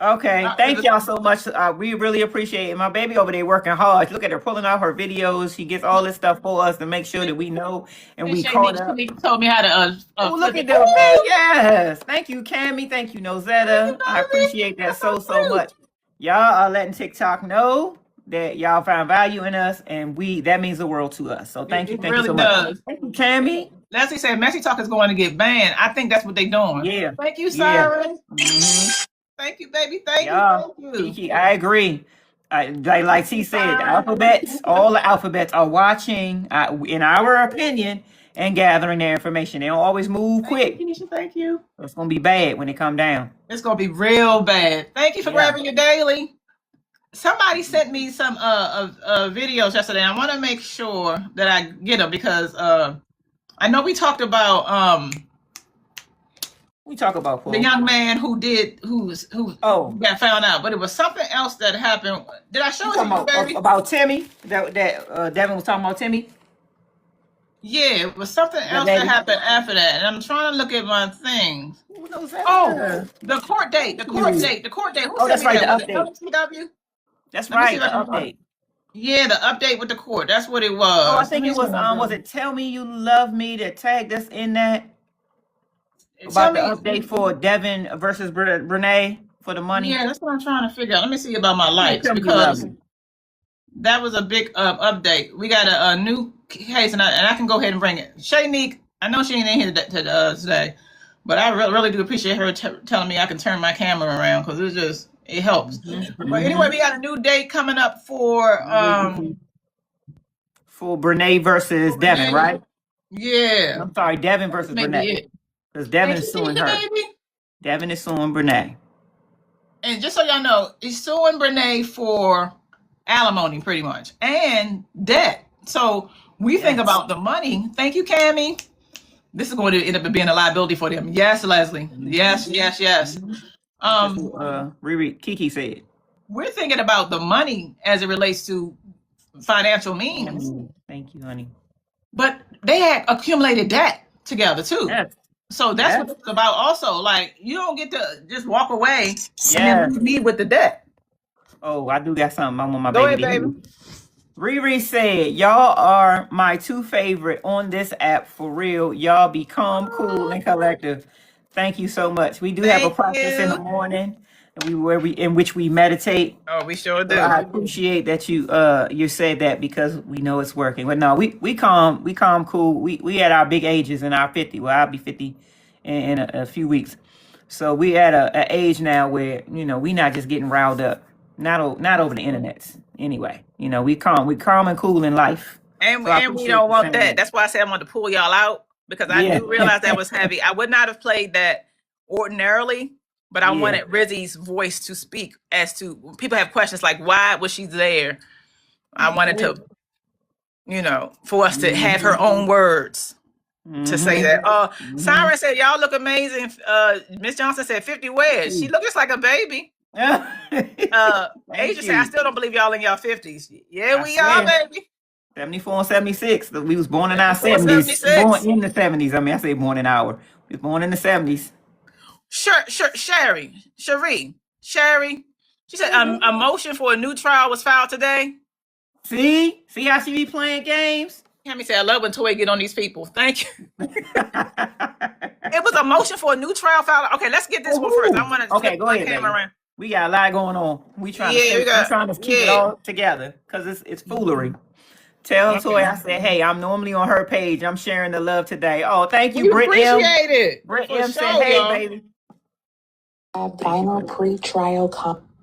Okay, thank y'all so much. We really appreciate it. My baby over there working hard. Look at her pulling out her videos. She gets all this stuff for us to make sure that we know and we caught up. She told me how to Oh, look flip at it. them. Yes. Thank you, Cammy. Thank you, Nozetta. I appreciate that so much. Y'all are letting TikTok know that y'all found value in us, and that means the world to us. So thank you. It Thank you really so much. does. Thank you, Cammy. Leslie said Messy Talk is going to get banned. I think that's what they're doing. Yeah. Thank you, Yeah. Siren. Thank you, baby. Thank you. Kiki, I agree. Like she said, all the alphabets are watching, in our opinion, and gathering their information. They don't always move quick. Thank you. It's gonna be bad when it come down. It's gonna be real bad. Thank you for grabbing your daily. Somebody sent me some videos yesterday. I want to make sure that I get them because I know we talked about We talk about the young man who got found out, but it was something else that happened. Did I show it to you, baby? About Timmy that Devin was talking about Timmy. Yeah, it was something else that happened after that, and I'm trying to look at my things. Who knows that? Oh, the court date. Who sent that's me right. that? The Was it update. LCW? That's Let me right. see if The I can find update. it. Yeah, the update with the court. That's what it was. Oh, I think it was. Was it "Tell Me You Love Me" that tagged us in that? About the update for Devin versus Renee for the money. Yeah, that's what I'm trying to figure out. Let me see about my likes because that was a big update. We got a new case, and I can go ahead and bring it. Shaynique, I know she ain't in here today, but I really do appreciate her telling me I can turn my camera around because it helps. But anyway, we got a new date coming up for Renee versus Devin, right? Yeah. I'm sorry, Devin versus Renee. Because Devin is suing her. Devin is suing Renee. And just so y'all know, he's suing Renee for alimony, pretty much, and debt. So we think about the money. Thank you, Cammie. This is going to end up being a liability for them. Yes, Leslie. Yes. Riri, Kiki said. We're thinking about the money as it relates to financial means. Thank you, honey. But they had accumulated debt together too. Yes. So that's what it's about also. Like, you don't get to just walk away and then leave with the debt. Oh, I do got something. I want my Go baby ahead, to baby. Riri said, y'all are my two favorite on this app for real. Y'all be calm, cool, and collective. Thank you so much. We do have a practice in the morning in which we meditate. Oh, we sure do. So I appreciate that you said that because we know it's working. But no, we calm, cool. We at our big ages in our 50. Well, I'll be 50 in a few weeks. So we at an age now where we not just getting riled up. Not over the internet. Anyway, we calm and cool in life. And we don't want that. That's why I said I wanted to pull y'all out because I do realize that was heavy. I would not have played that ordinarily, but I wanted Rizzy's voice to speak as to people have questions like why was she there? I wanted to, for us to have her own words to say that. Siren said y'all look amazing. Miss Johnson said 50 wears. She looked just like a baby. Asia said I still don't believe y'all in y'all 50s. Yeah, we are, baby. 74 and 76. We was born in our 70s. Born in the 70s. I mean, I say born in our. We was born in the 70s. Sherry. She said a motion for a new trial was filed today. See how she be playing games? Cammy said, I love when Toy get on these people. Thank you. It was a motion for a new trial filed. Okay, let's get this one first. I want to go ahead, camera around. We got a lot going on. We trying to keep it all together because it's foolery. Tell Toy I said, hey, I'm normally on her page. I'm sharing the love today. Oh, thank you, Britt M. Appreciate it. Britt M said, hey, baby. Final pre-trial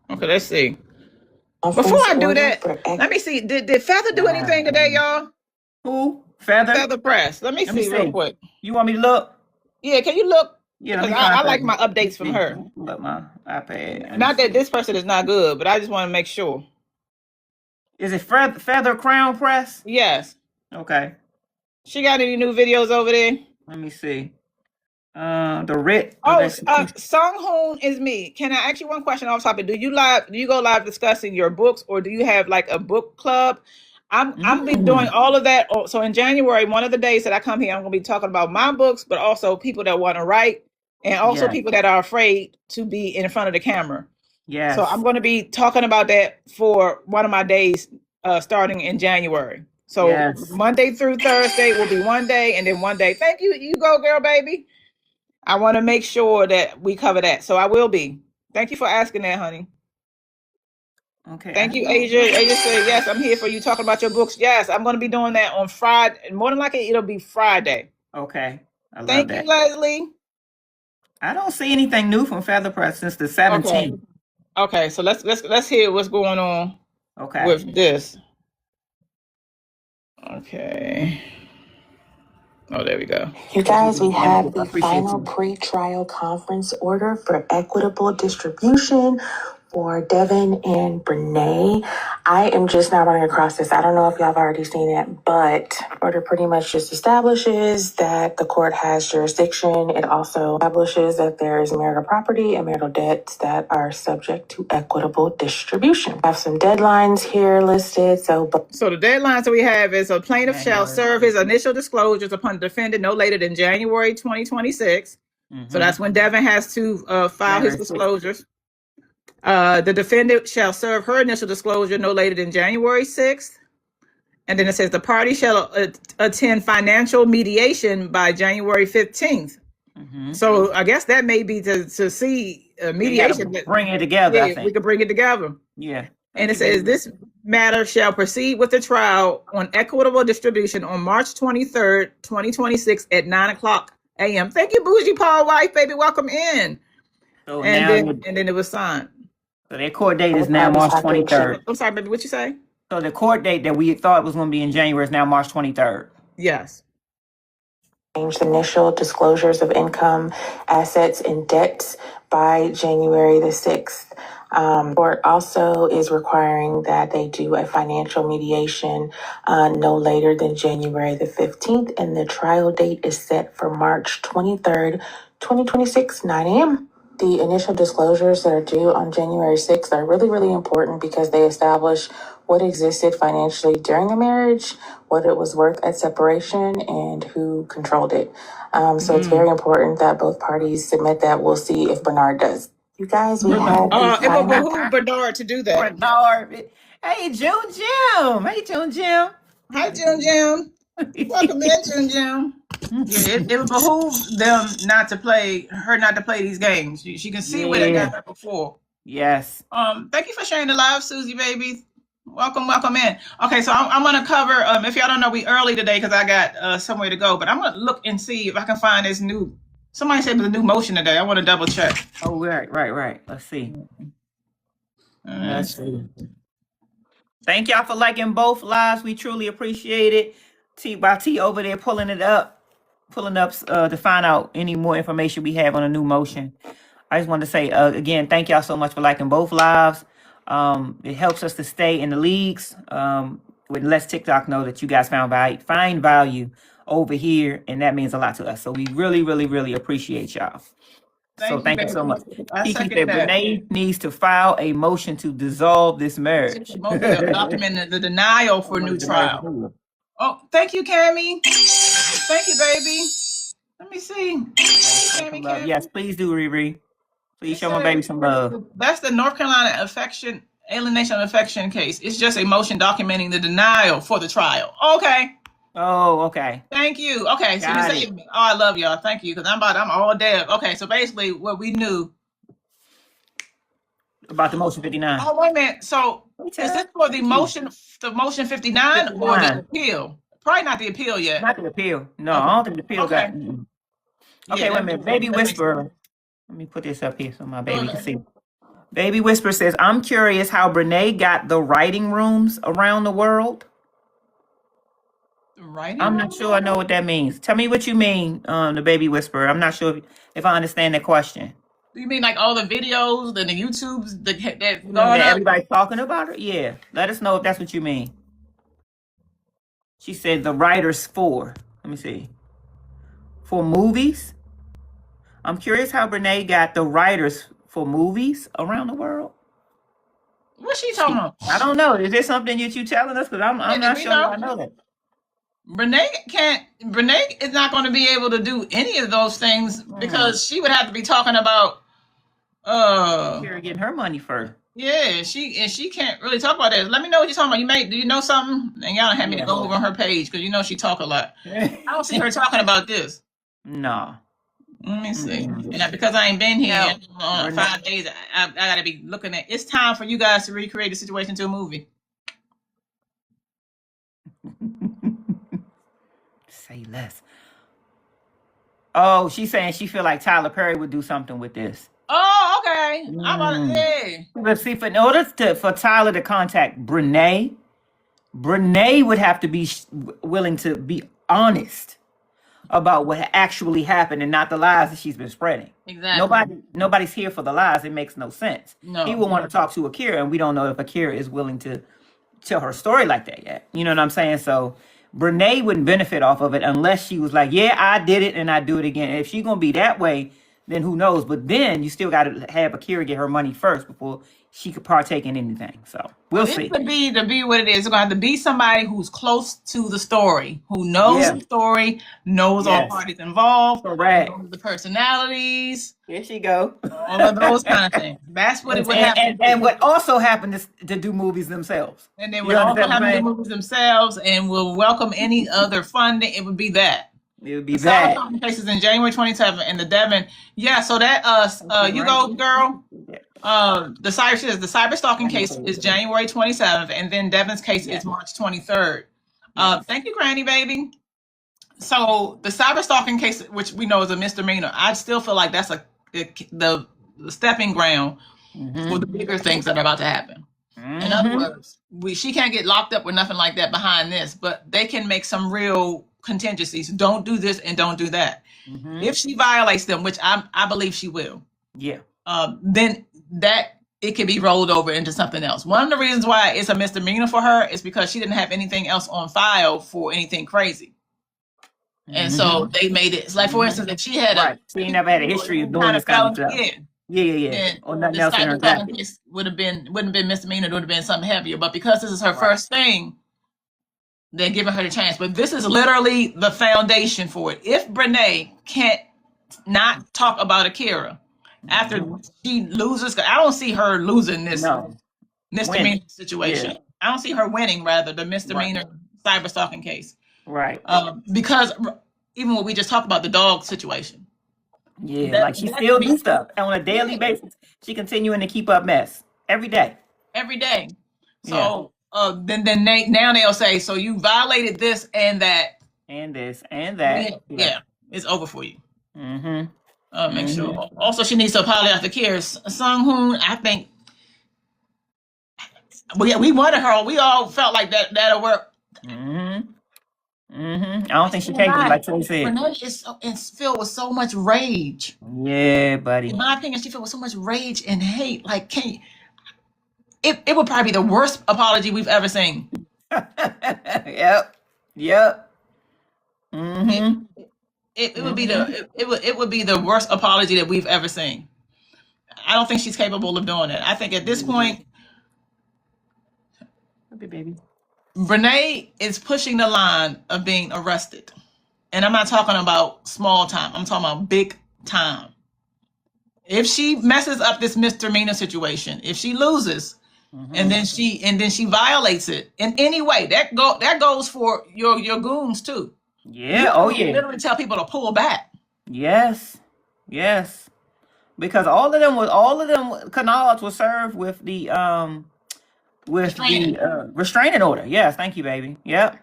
Okay, let's see. Before I do that, let me see. Did Feather do anything today, y'all? Who? Feather Press. Let me see real quick. You want me to look? Yeah, can you look? Yeah, I like my updates from her. Look, my iPad. Not that this person is not good, but I just want to make sure. Is it Feather Crown Press? Yes. Okay. She got any new videos over there? Let me see. The writ. Oh, Song Hoon is me. Can I ask you one question off topic? Do you go live discussing your books, or do you have like a book club? I'm be doing all of that. So in January, one of the days that I come here, I'm gonna be talking about my books, but also people that want to write, and also people that are afraid to be in front of the camera. Yes. So I'm going to be talking about that for one of my days, starting in January. So Monday through Thursday will be one day, and then one day. Thank you. You go, girl, baby. I want to make sure that we cover that. So I will be. Thank you for asking that, honey. Okay. Thank you, Asia. Asia said, yes, I'm here for you talking about your books. Yes, I'm going to be doing that on Friday. More than likely, it'll be Friday. Okay. I love Thank that. you, Leslie. I don't see anything new from Feather Press since the 17th. Okay, so let's hear what's going on with this. Okay. Oh, there we go. You guys, we have the final pre-trial conference order for equitable distribution for Devin and Brene. I am just now running across this. I don't know if y'all have already seen it, but order pretty much just establishes that the court has jurisdiction. It also establishes that there is marital property and marital debts that are subject to equitable distribution. I have some deadlines here listed. So the deadlines that we have is a plaintiff shall serve his initial disclosures upon the defendant no later than January 2026. So that's when Devin has to file his disclosures. The defendant shall serve her initial disclosure no later than January 6th. And then it says the party shall attend financial mediation by January 15th. So I guess that may be to see mediation. Bring it together. Yeah, we could bring it together. Yeah. And it says this matter shall proceed with the trial on equitable distribution on March 23rd, 2026 at 9:00 a.m. Thank you, Bougie Paul wife, baby. Welcome in. So and then it was signed. So their court date is now March 23rd. I'm sorry, baby. What you say? So the court date that we thought was going to be in January is now March 23rd. Yes. Change the initial disclosures of income, assets, and debts by January the 6th. Court also is requiring that they do a financial mediation no later than January the 15th, and the trial date is set for March 23rd, 2026, 9 a.m. The initial disclosures that are due on January 6th are really, really important because they establish what existed financially during the marriage, what it was worth at separation, and who controlled it. So it's very important that both parties submit that. We'll see if Bernard does. You guys, we have it will behoove Bernard to do that. Bernard. Hey, June Jim. Hey, June Jim. Hi, June Jim. Welcome in, June Jim. Yeah, it would behoove them not to play these games. She can see where they got her before. Yes. Thank you for sharing the live, Susie baby. Welcome in. Okay, so I'm gonna cover. If y'all don't know, we early today because I got somewhere to go. But I'm gonna look and see if I can find this new. Somebody said it was a new motion today. I want to double check. Oh, right. Let's see. Let's see. Thank y'all for liking both lives. We truly appreciate it. T by T over there pulling up to find out any more information we have on a new motion. I just wanted to say again, thank y'all so much for liking both lives. It helps us to stay in the leagues. Let's TikTok know that you guys find value over here, and that means a lot to us. So we really, really, really appreciate y'all. Thank you so much. Kiki said Renee needs to file a motion to dissolve this marriage. Document the denial for new trial. Oh, thank you, Cammie. Thank you, baby. Let me see. Cammie. Yes, please do, Riri. Please show my baby some love. That's the North Carolina alienation of affection case. It's just a motion documenting the denial for the trial. Okay. Oh, okay. Thank you. Okay, so you saved me. Oh, I love y'all. Thank you, because I'm all dead. Okay, so basically what we knew about the motion 59. Oh, wait a minute. So is this for the motion 59 or the appeal? Probably not the appeal yet. Not the appeal. No, I don't think the appeal got. Okay, wait a minute. Baby Whisperer. Let me put this up here so my baby can see. Baby Whisper says, I'm curious how Brene got the writing rooms around the world. I'm not sure I know what that means. Tell me what you mean, the Baby Whisperer. I'm not sure if I understand that question. Do you mean like all the videos and the YouTubes that everybody's talking about it? Yeah. Let us know if that's what you mean. She said the writers for. Let me see. for movies. I'm curious how Brene got the writers for movies around the world. What's she talking about? I don't know. Is there something that you telling us? Because I'm not sure I know that. Brene is not going to be able to do any of those things because she would have to be talking about Here getting her money first. Yeah, she can't really talk about that. Let me know what you're talking about. Do you know something? And y'all have me to go over on her page because you know she talk a lot. I don't see her talking about this. No. Let me see. And because I ain't been here on 5 days, I gotta be looking at. It's time for you guys to recreate the situation to a movie. Say less. Oh, she's saying she feel like Tyler Perry would do something with this. Oh, okay. I'm about to say. But see, in order for Tyler to contact Brene would have to be willing to be honest about what actually happened and not the lies that she's been spreading. Exactly. Nobody's here for the lies. It makes no sense. No. He will want to talk to Akira, and we don't know if Akira is willing to tell her story like that yet. You know what I'm saying? So Brene wouldn't benefit off of it unless she was like, yeah, I did it and I do it again. If she's going to be that way, then who knows? But then you still got to have Akira get her money first before she could partake in anything. So we'll see. It could be to be what it is. It's going to have to be somebody who's close to the story, who knows the story, knows all parties involved, knows the personalities. Here she go. All of those kind of things. That's what it would happen. And what also happened is to do movies themselves. And they would also have to do movies themselves and will welcome any other funding. It would be that. It would be that. The cases in January 27th and the Devon. Yeah, so that you go, girl. The cyber stalking case is January 27th, and then Devon's case is March 23rd. Thank you, Granny baby. So the cyber stalking case, which we know is a misdemeanor, I still feel like that's the stepping ground for the bigger things that are about to happen. In other words, she can't get locked up with nothing like that behind this, but they can make some real contingencies. Don't do this and don't do that. If she violates them, which I believe she will. Yeah. Then that it can be rolled over into something else. One of the reasons why it's a misdemeanor for her is because she didn't have anything else on file for anything crazy. And so they made it like, for instance, if she had she never had a history of doing this kind of stuff. Yeah. Or nothing else in her case wouldn't have been misdemeanor, it would have been something heavier. But because this is her first thing, they're giving her the chance. But this is literally the foundation for it. If Brene can't not talk about Akira after she loses, I don't see her losing this misdemeanor situation. Yeah. I don't see her winning, rather, the misdemeanor cyber stalking case. Right. Because even what we just talked about, the dog situation. Yeah, like she still do stuff on a daily basis. She continuing to keep up mess every day. Every day. So then now they'll say, so you violated this and that. And this and that. Yeah, it's over for you. Make sure. Also, she needs to apologize to Akira. Sung Hoon, I think. We wanted her. We all felt like that'll work. I don't think she takes it like she said. Renee is filled with so much rage. Yeah, buddy. In my opinion, she filled with so much rage and hate. Like, it would probably be the worst apology we've ever seen. Yep. It would be the worst apology that we've ever seen. I don't think she's capable of doing it. I think at this point, baby, Brene is pushing the line of being arrested. And I'm not talking about small time. I'm talking about big time. If she messes up this misdemeanor situation, if she loses, and then she violates it in any way, that goes for your goons too. Yeah. You literally tell people to pull back. Yes. Because all of them canards were served with the restraining order. Yes, thank you, baby. Yep.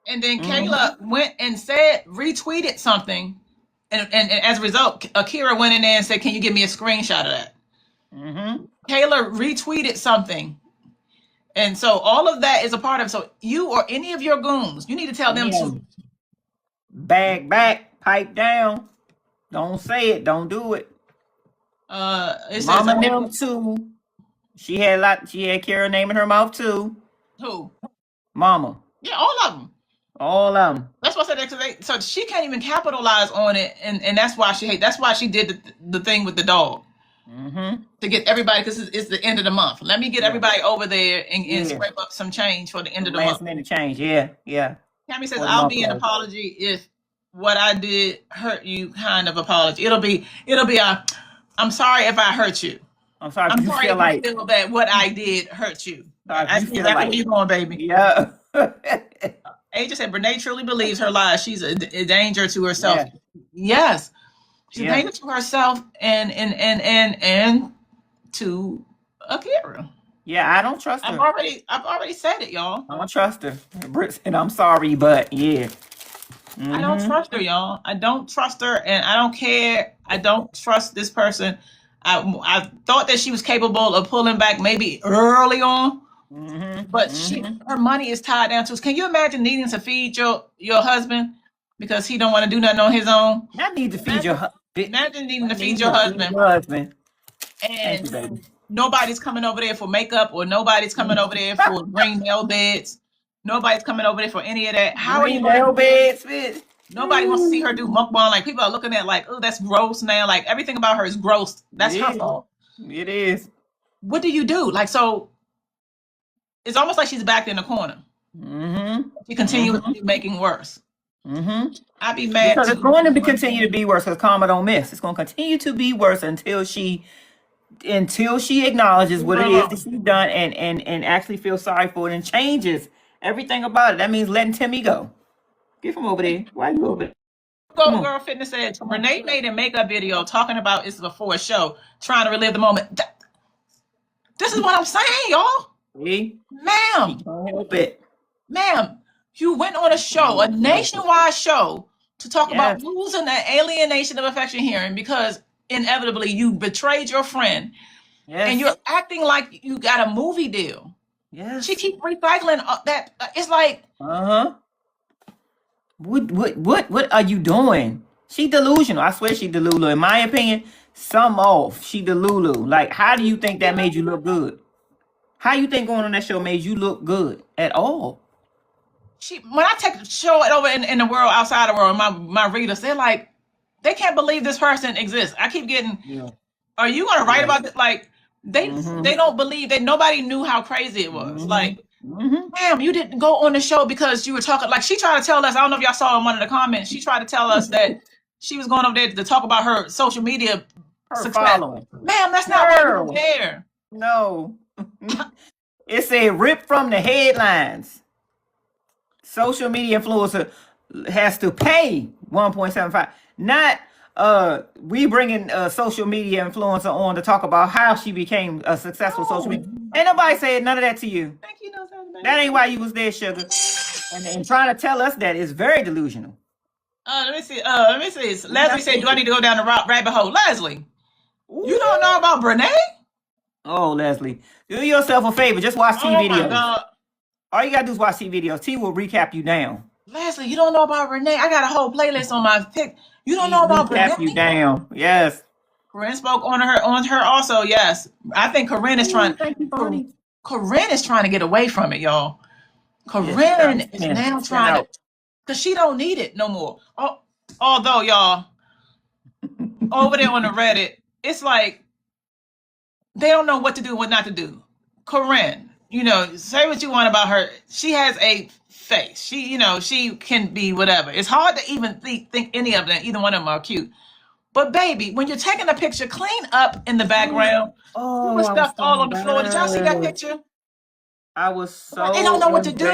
And then Kayla went and retweeted something, and as a result, Akira went in there and said, "Can you give me a screenshot of that?" Kayla retweeted something, and so all of that is a part of. So you or any of your goons, you need to tell them to bag back, pipe down. Don't say it. Don't do it. Mama them too. She had Kira name in her mouth too. Who? Mama. Yeah, all of them. All of them. That's what I said. So she can't even capitalize on it, and that's why she hate. That's why she did the thing with the dog to get everybody, because it's the end of the month. Let me get everybody over there and scrape up some change for the end of the month. Last minute change. Yeah. Tammy says, For the "I'll month be an close. apology if what I did hurt you." Kind of apology. It'll be a. I'm sorry if I hurt you. I'm sorry I'm if you sorry feel if you like. feel that what I did hurt you. Sorry I if you see feel exactly like. where you're going, baby. Yeah. Aja said, Brene truly believes her lies. She's a danger to herself. Yes. She's a danger to herself and to Akira. Yeah, I don't trust her. I've already said it, y'all. I don't trust her. Britt said, I'm sorry, but yeah. I don't trust her, y'all. I don't trust her, and I don't care. I don't trust this person. I thought that she was capable of pulling back maybe early on, but her money is tied down to. Can you imagine needing to feed your husband because he don't want to do nothing on his own? I need to feed your husband. Imagine needing to feed your husband. Thank you, And baby. nobody's coming over there for makeup, or nobody's coming over there for green nail beds. Nobody's coming over there for any of that. How are you? Nail beds, bitch. Nobody wants to see her do mukbang. Like, people are looking at like, oh, that's gross now. Like, everything about her is gross. That's her fault. It is. What do you do? Like, so it's almost like she's backed in the corner. She continues making worse. I'd be mad because it's going to continue to be worse, because karma don't miss. It's going to continue to be worse until she acknowledges what it is that she's done and actually feels sorry for it and changes everything about it. That means letting Timmy go. Get from over there. Why you over there? Go Girl Fitness said Renee made a makeup video talking about it's before a show, trying to relive the moment. This is what I'm saying, y'all. See? Ma'am. Help it. Ma'am, you went on a show, a nationwide show, to talk about losing the alienation of affection hearing because inevitably you betrayed your friend. And you're acting like you got a movie deal. She keep recycling that. It's like, What are you doing? She delusional. I swear she delulu. In my opinion, some off. She delulu. Like, how do you think that made you look good? How you think going on that show made you look good at all? When I show it over in the world, outside the world, my readers, they're like, they can't believe this person exists. I keep getting, are you going to write about this? Like, they don't believe that nobody knew how crazy it was. Like, ma'am, you didn't go on the show because you were talking. Like, she tried to tell us, I don't know if y'all saw in one of the comments, she tried to tell us that she was going over there to talk about her social media success. Following. Ma'am, that's not why we're there. No. It said rip from the headlines. Social media influencer has to pay 1.75. Not we bringing a social media influencer on to talk about how she became a successful social media. Ain't nobody said none of that to you. Thank you, that ain't why you was there, sugar. And trying to tell us that is very delusional. Let me see. Leslie said, do I need to go down the rabbit hole? Leslie, you don't know about Brene? Oh, Leslie, do yourself a favor. Just watch T videos. All you gotta do is watch T videos. T will recap you down. Leslie, you don't know about Renee? I got a whole playlist on my pick. You don't know about Renee? Recap you down. Yes. Corinne spoke on her also. Yes, I think Corinne is trying. Corinne is trying to get away from it, y'all. Corinne is now trying to, because she don't need it no more. Although, y'all, over there on the Reddit, it's like they don't know what to do and what not to do. Corinne, say what you want about her. She has a face. She can be whatever. It's hard to even think any of them, either one of them are cute. But baby, when you're taking a picture, clean up in the background. There was stuff all on the floor. Did y'all see that picture? I was so they don't know what to do.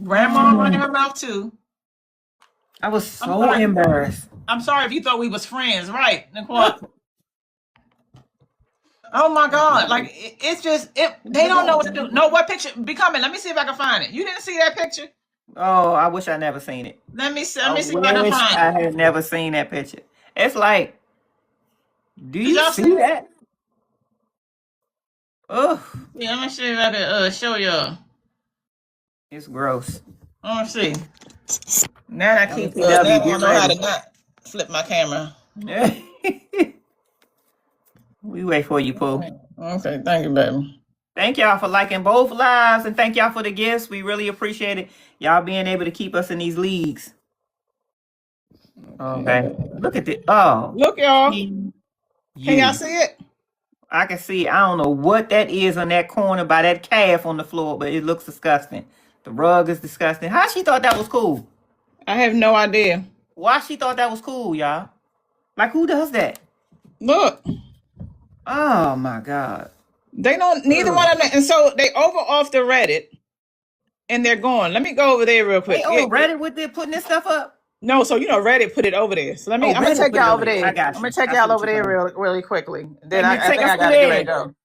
Grandma running her mouth too. I was so embarrassed. I'm sorry if you thought we was friends, right, Nicole? Oh my God! Like it's just they don't know what to do. No, what picture? Becoming. Let me see if I can find it. You didn't see that picture? Oh, I wish I never seen it. Let me see if I can find it. I had never seen that picture. It's like, do you see that? Oh. Yeah, let me see if I can show y'all. It's gross. Let me see. Now I keep. I don't know how to not flip my camera. We wait for you, Pooh. Okay, thank you, baby. Thank y'all for liking both lives, and thank y'all for the gifts. We really appreciate it. Y'all being able to keep us in these leagues. Okay. Look at it. Oh. Look, y'all. Can Can y'all see it? I can see. I don't know what that is on that corner by that calf on the floor, but it looks disgusting. The rug is disgusting. How she thought that was cool? I have no idea. Why she thought that was cool, y'all? Like, who does that? Look. Oh my God. They don't, neither one of them. And so they over off the Reddit and they're gone. Let me go over there real quick. They on Reddit with it putting this stuff up? No, so Reddit put it over there. So I'm gonna take y'all over there. I got I'm you. gonna take I see y'all what over you're there saying. really quickly. Then Take I us think I through gotta get ready there. to go. Take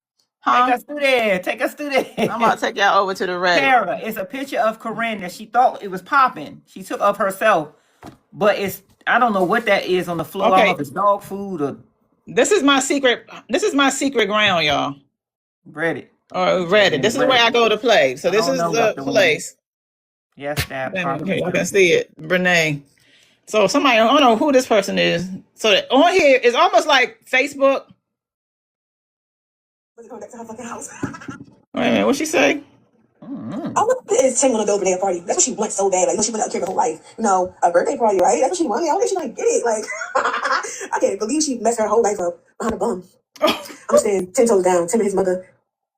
Huh? us through there. Take us through there. I'm about to take y'all over to the Reddit. Tara, it's a picture of Corinne that she thought it was popping. She took of herself, but it's, I don't know what that is on the floor. I don't know if it's dog food or This is my secret ground, y'all. Reddit. Or Reddit. This is where I go to play. So this is the place. Yes, that Okay, y'all can see it. Renee. So somebody, I don't know who this person is. So on here is almost like Facebook. Wait a minute, what she say? All of it is Tim want to go over there party. That's what she wants so bad. Like, she went out here her whole life. A birthday party, right? That's what she wanted. I don't think she like get it. Like, I can't believe she messed her whole life up behind a bum. I'm saying 10 toes down. Tim and his mother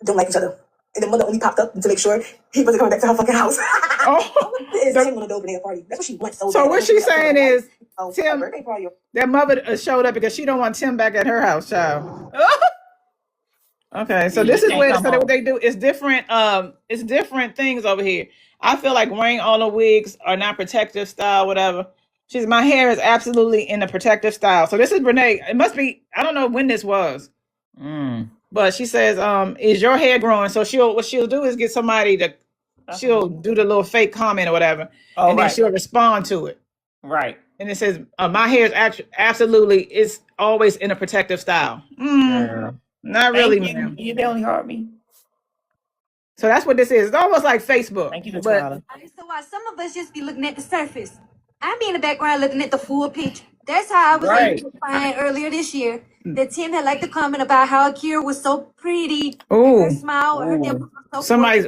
don't like each other. And the mother only popped up to make sure he wasn't coming back to her fucking house. Tim want to go over there party. That's what she wants so bad. So what she's saying is a birthday party. Their mother showed up because she don't want Tim back at her house, child. Okay, so this is where what they do is different. It's different things over here. I feel like wearing all the wigs are not protective style, whatever. She's my hair is absolutely in the protective style. So this is Renee. It must be. I don't know when this was, but she says, "Is your hair growing?" So what she'll do is get somebody to, she'll do the little fake comment or whatever, and then she'll respond to it. Right. And it says, my hair is absolutely, it's always in a protective style. Not really, ma'am. You only heard me. So that's what this is. It's almost like Facebook. Thank you, but so why some of us just be looking at the surface. I be in the background looking at the full picture. That's how I was able to find earlier this year that Tim had liked the comment about how Akira was so pretty. Her smile, her dimples were so somebody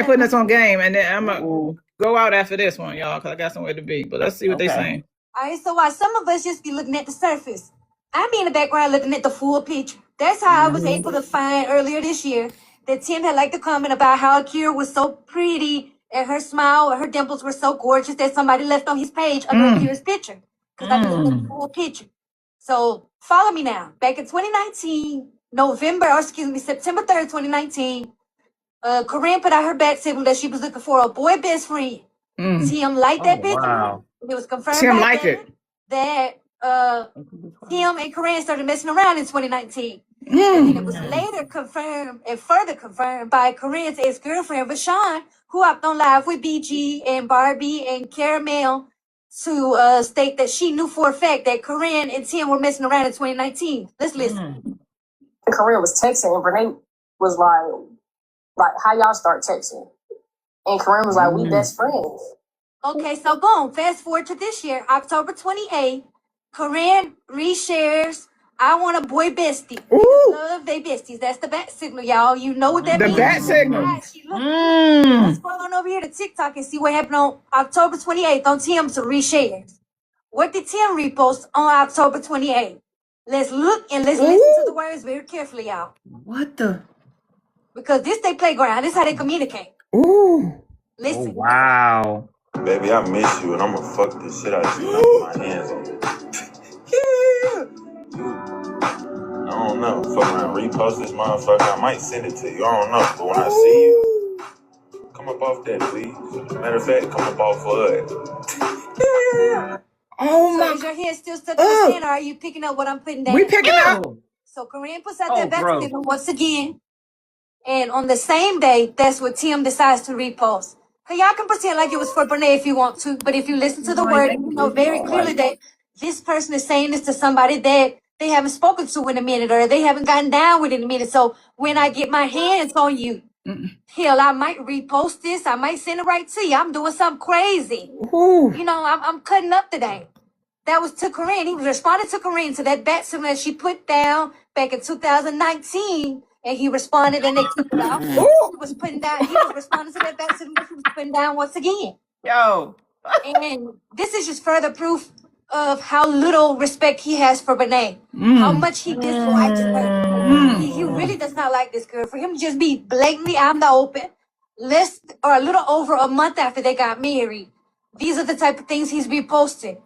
putting this on game, and then I'm gonna go out after this one, y'all, because I got somewhere to be. But let's see what they're saying. All right, so why some of us just be looking at the surface. I be in the background looking at the full picture. That's how I was able to find earlier this year that Tim had liked the comment about how Akira was so pretty and her smile or her dimples were so gorgeous that somebody left on his page under Akira's picture. Because I be looking at the full picture. So follow me now. Back in 2019, September 3rd, 2019, Corinne put out her bat signal that she was looking for a boy best friend. Tim liked that picture. Wow. It was confirmed Tim liked it. That Tim and Corinne started messing around in 2019. And then it was later confirmed and further confirmed by Corinne's ex-girlfriend, Rashawn, who hopped on live with BG and Barbie and Caramel to state that she knew for a fact that Corinne and Tim were messing around in 2019. Let's listen. Corinne was texting and Renee was like, how y'all start texting? And Corinne was like, we best friends. Okay, so boom, fast forward to this year, October 28th, Corinne reshares, I want a boy bestie. Love they besties. That's the bat signal, y'all. You know what that means. The bat signal. Let's go on over here to TikTok and see what happened on October 28th on Tim's reshares. What did Tim repost on October 28th? Let's look and let's listen to the words very carefully, y'all. What the? Because this they playground. This is how they communicate. Listen. Oh, wow. Baby, I miss you, and I'm gonna fuck this shit out of you and I put my hands on you. I don't know. Fuck around, repost this motherfucker. I might send it to you. I don't know. But when I see you, come up off that, please. Matter of fact, come up off it. Oh my. So is your head still stuck in the sand, or are you picking up what I'm putting down? We picking up. So Corinne puts out that back signal once again. And on the same day, that's what Tim decides to repost. Y'all can pretend like it was for Brene if you want to, but if you listen to the word, you know very clearly that this person is saying this to somebody that they haven't spoken to in a minute or they haven't gotten down with in a minute. So when I get my hands on you, hell, I might repost this. I might send it right to you. I'm doing something crazy. You know, I'm cutting up today. That was to Corinne. He was responding to Corinne to that bat signal that she put down back in 2019 and he responded, and they took it off. He was putting down. He was responding to that back to what he was putting down once again. Yo. And this is just further proof of how little respect he has for Benet. How much he dislikes her. He really does not like this girl. For him to just be blatantly out in the open, a little over a month after they got married, these are the type of things he's reposting.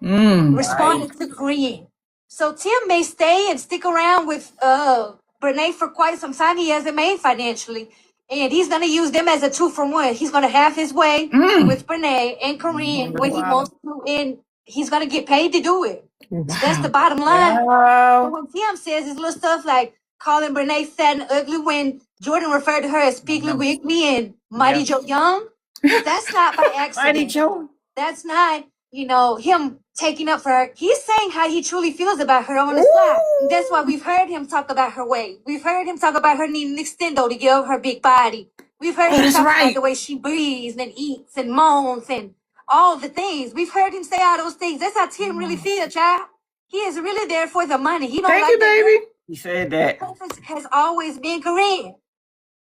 Responding to Korean. So Tim may stay and stick around with Benet for quite some time. He hasn't made financially. And he's going to use them as a 2-for-1. He's going to have his way with Benet and Corinne when he wants to, and he's going to get paid to do it. Wow. That's the bottom line. Wow. So when Tim says his little stuff like calling Benet fat and ugly when Jordan referred to her as Piggly Wiggly and Mighty Joe Young, that's not by accident. Mighty Joe. That's not, him taking up for her. He's saying how he truly feels about her on the slide. That's why we've heard him talk about her weight. We've heard him talk about her needing extendo to give her big body. We've heard him talk about the way she breathes and eats and moans and all the things. We've heard him say all those things. That's how Tim really feels, child. He is really there for the money. He don't Thank like you, baby. He said that. Purpose has always been Korean.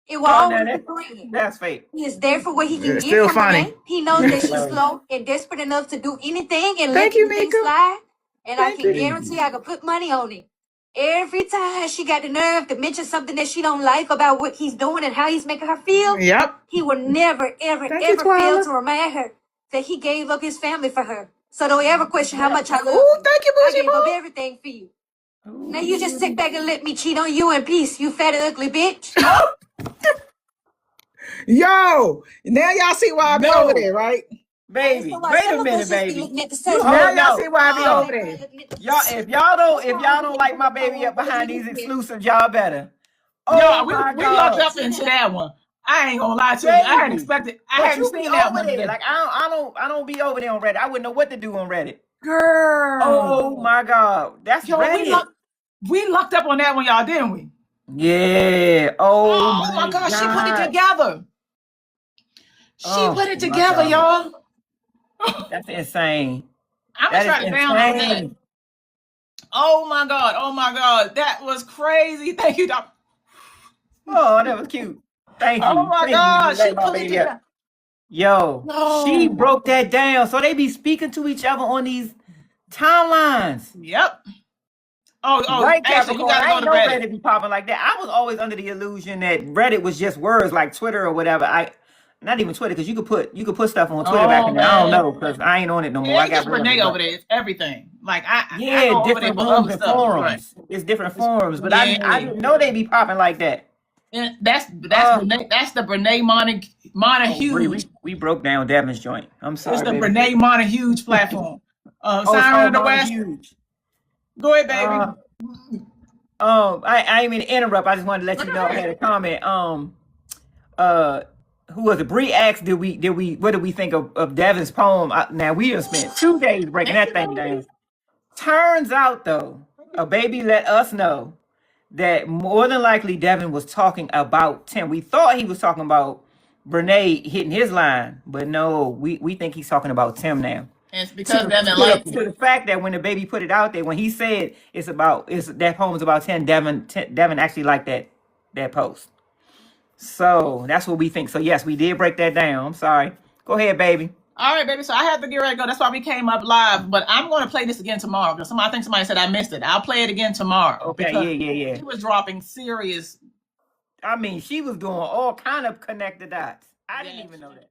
It will always be Korean. That's fake. He is there for what he can It's get still from funny. Renee. He knows that she's slow and desperate enough to do anything and let things slide. And I can guarantee I can put money on it. Every time she got the nerve to mention something that she don't like about what he's doing and how he's making her feel, he will never, ever, ever fail to remind her that he gave up his family for her. So don't ever question how much I love you. Thank you, I gave up everything for you. Now you just sit back and let me cheat on you in peace, you fat ugly bitch. Yo, now y'all see why I be over there, right? Baby, wait a minute, baby. Now y'all see why I be over there. Y'all, if y'all don't like my baby up behind these exclusives, y'all better. Yo, we locked up into that one. I ain't gonna lie to you. I hadn't expected. I hadn't seen that one. Like I don't be over there on Reddit. I wouldn't know what to do on Reddit. Girl. Oh my God, that's Reddit. We locked up on that one, y'all, didn't we? Yeah. Oh my God, she put it together. She put it together, y'all. That's insane. I'm gonna try to download that. Oh my God, that was crazy. Thank you, Doc. Oh, that was cute. Thank you. Oh my God, she put it together. Yo, she broke that down. So they be speaking to each other on these timelines. Yep. Oh, right, actually, you gotta go to Reddit. Reddit be popping like that. I was always under the illusion that Reddit was just words like Twitter or whatever. Not even Twitter, because you could put stuff on Twitter back in there. I don't know, because I ain't on it no more. I got Renee over there. It's everything. Like different rooms and forums. Right. It's different forums, but I didn't know they be popping like that. And that's the Brene Montague. We broke down Devin's joint. I'm sorry. It's the Brene Montague platform. Siren of the West. Go ahead, baby. I didn't mean to interrupt. I just wanted to let you know I had a comment. Who was it? Bree asked, what did we think of Devin's poem? Now we have spent 2 days breaking that thing down. Turns out though, a baby let us know that more than likely Devin was talking about Tim. We thought he was talking about Brene hitting his line, but no, we think he's talking about Tim now. And it's because Devin liked it. To the fact that when the baby put it out there, when he said that poem's about Tim, Devin actually liked that post. So that's what we think. So yes, we did break that down. I'm sorry. Go ahead, baby. All right, baby. So I have to get ready to go. That's why we came up live. But I'm going to play this again tomorrow because I think somebody said I missed it. I'll play it again tomorrow. Okay. Yeah. She was dropping serious. I mean, she was doing all kind of connected dots. I didn't even know that.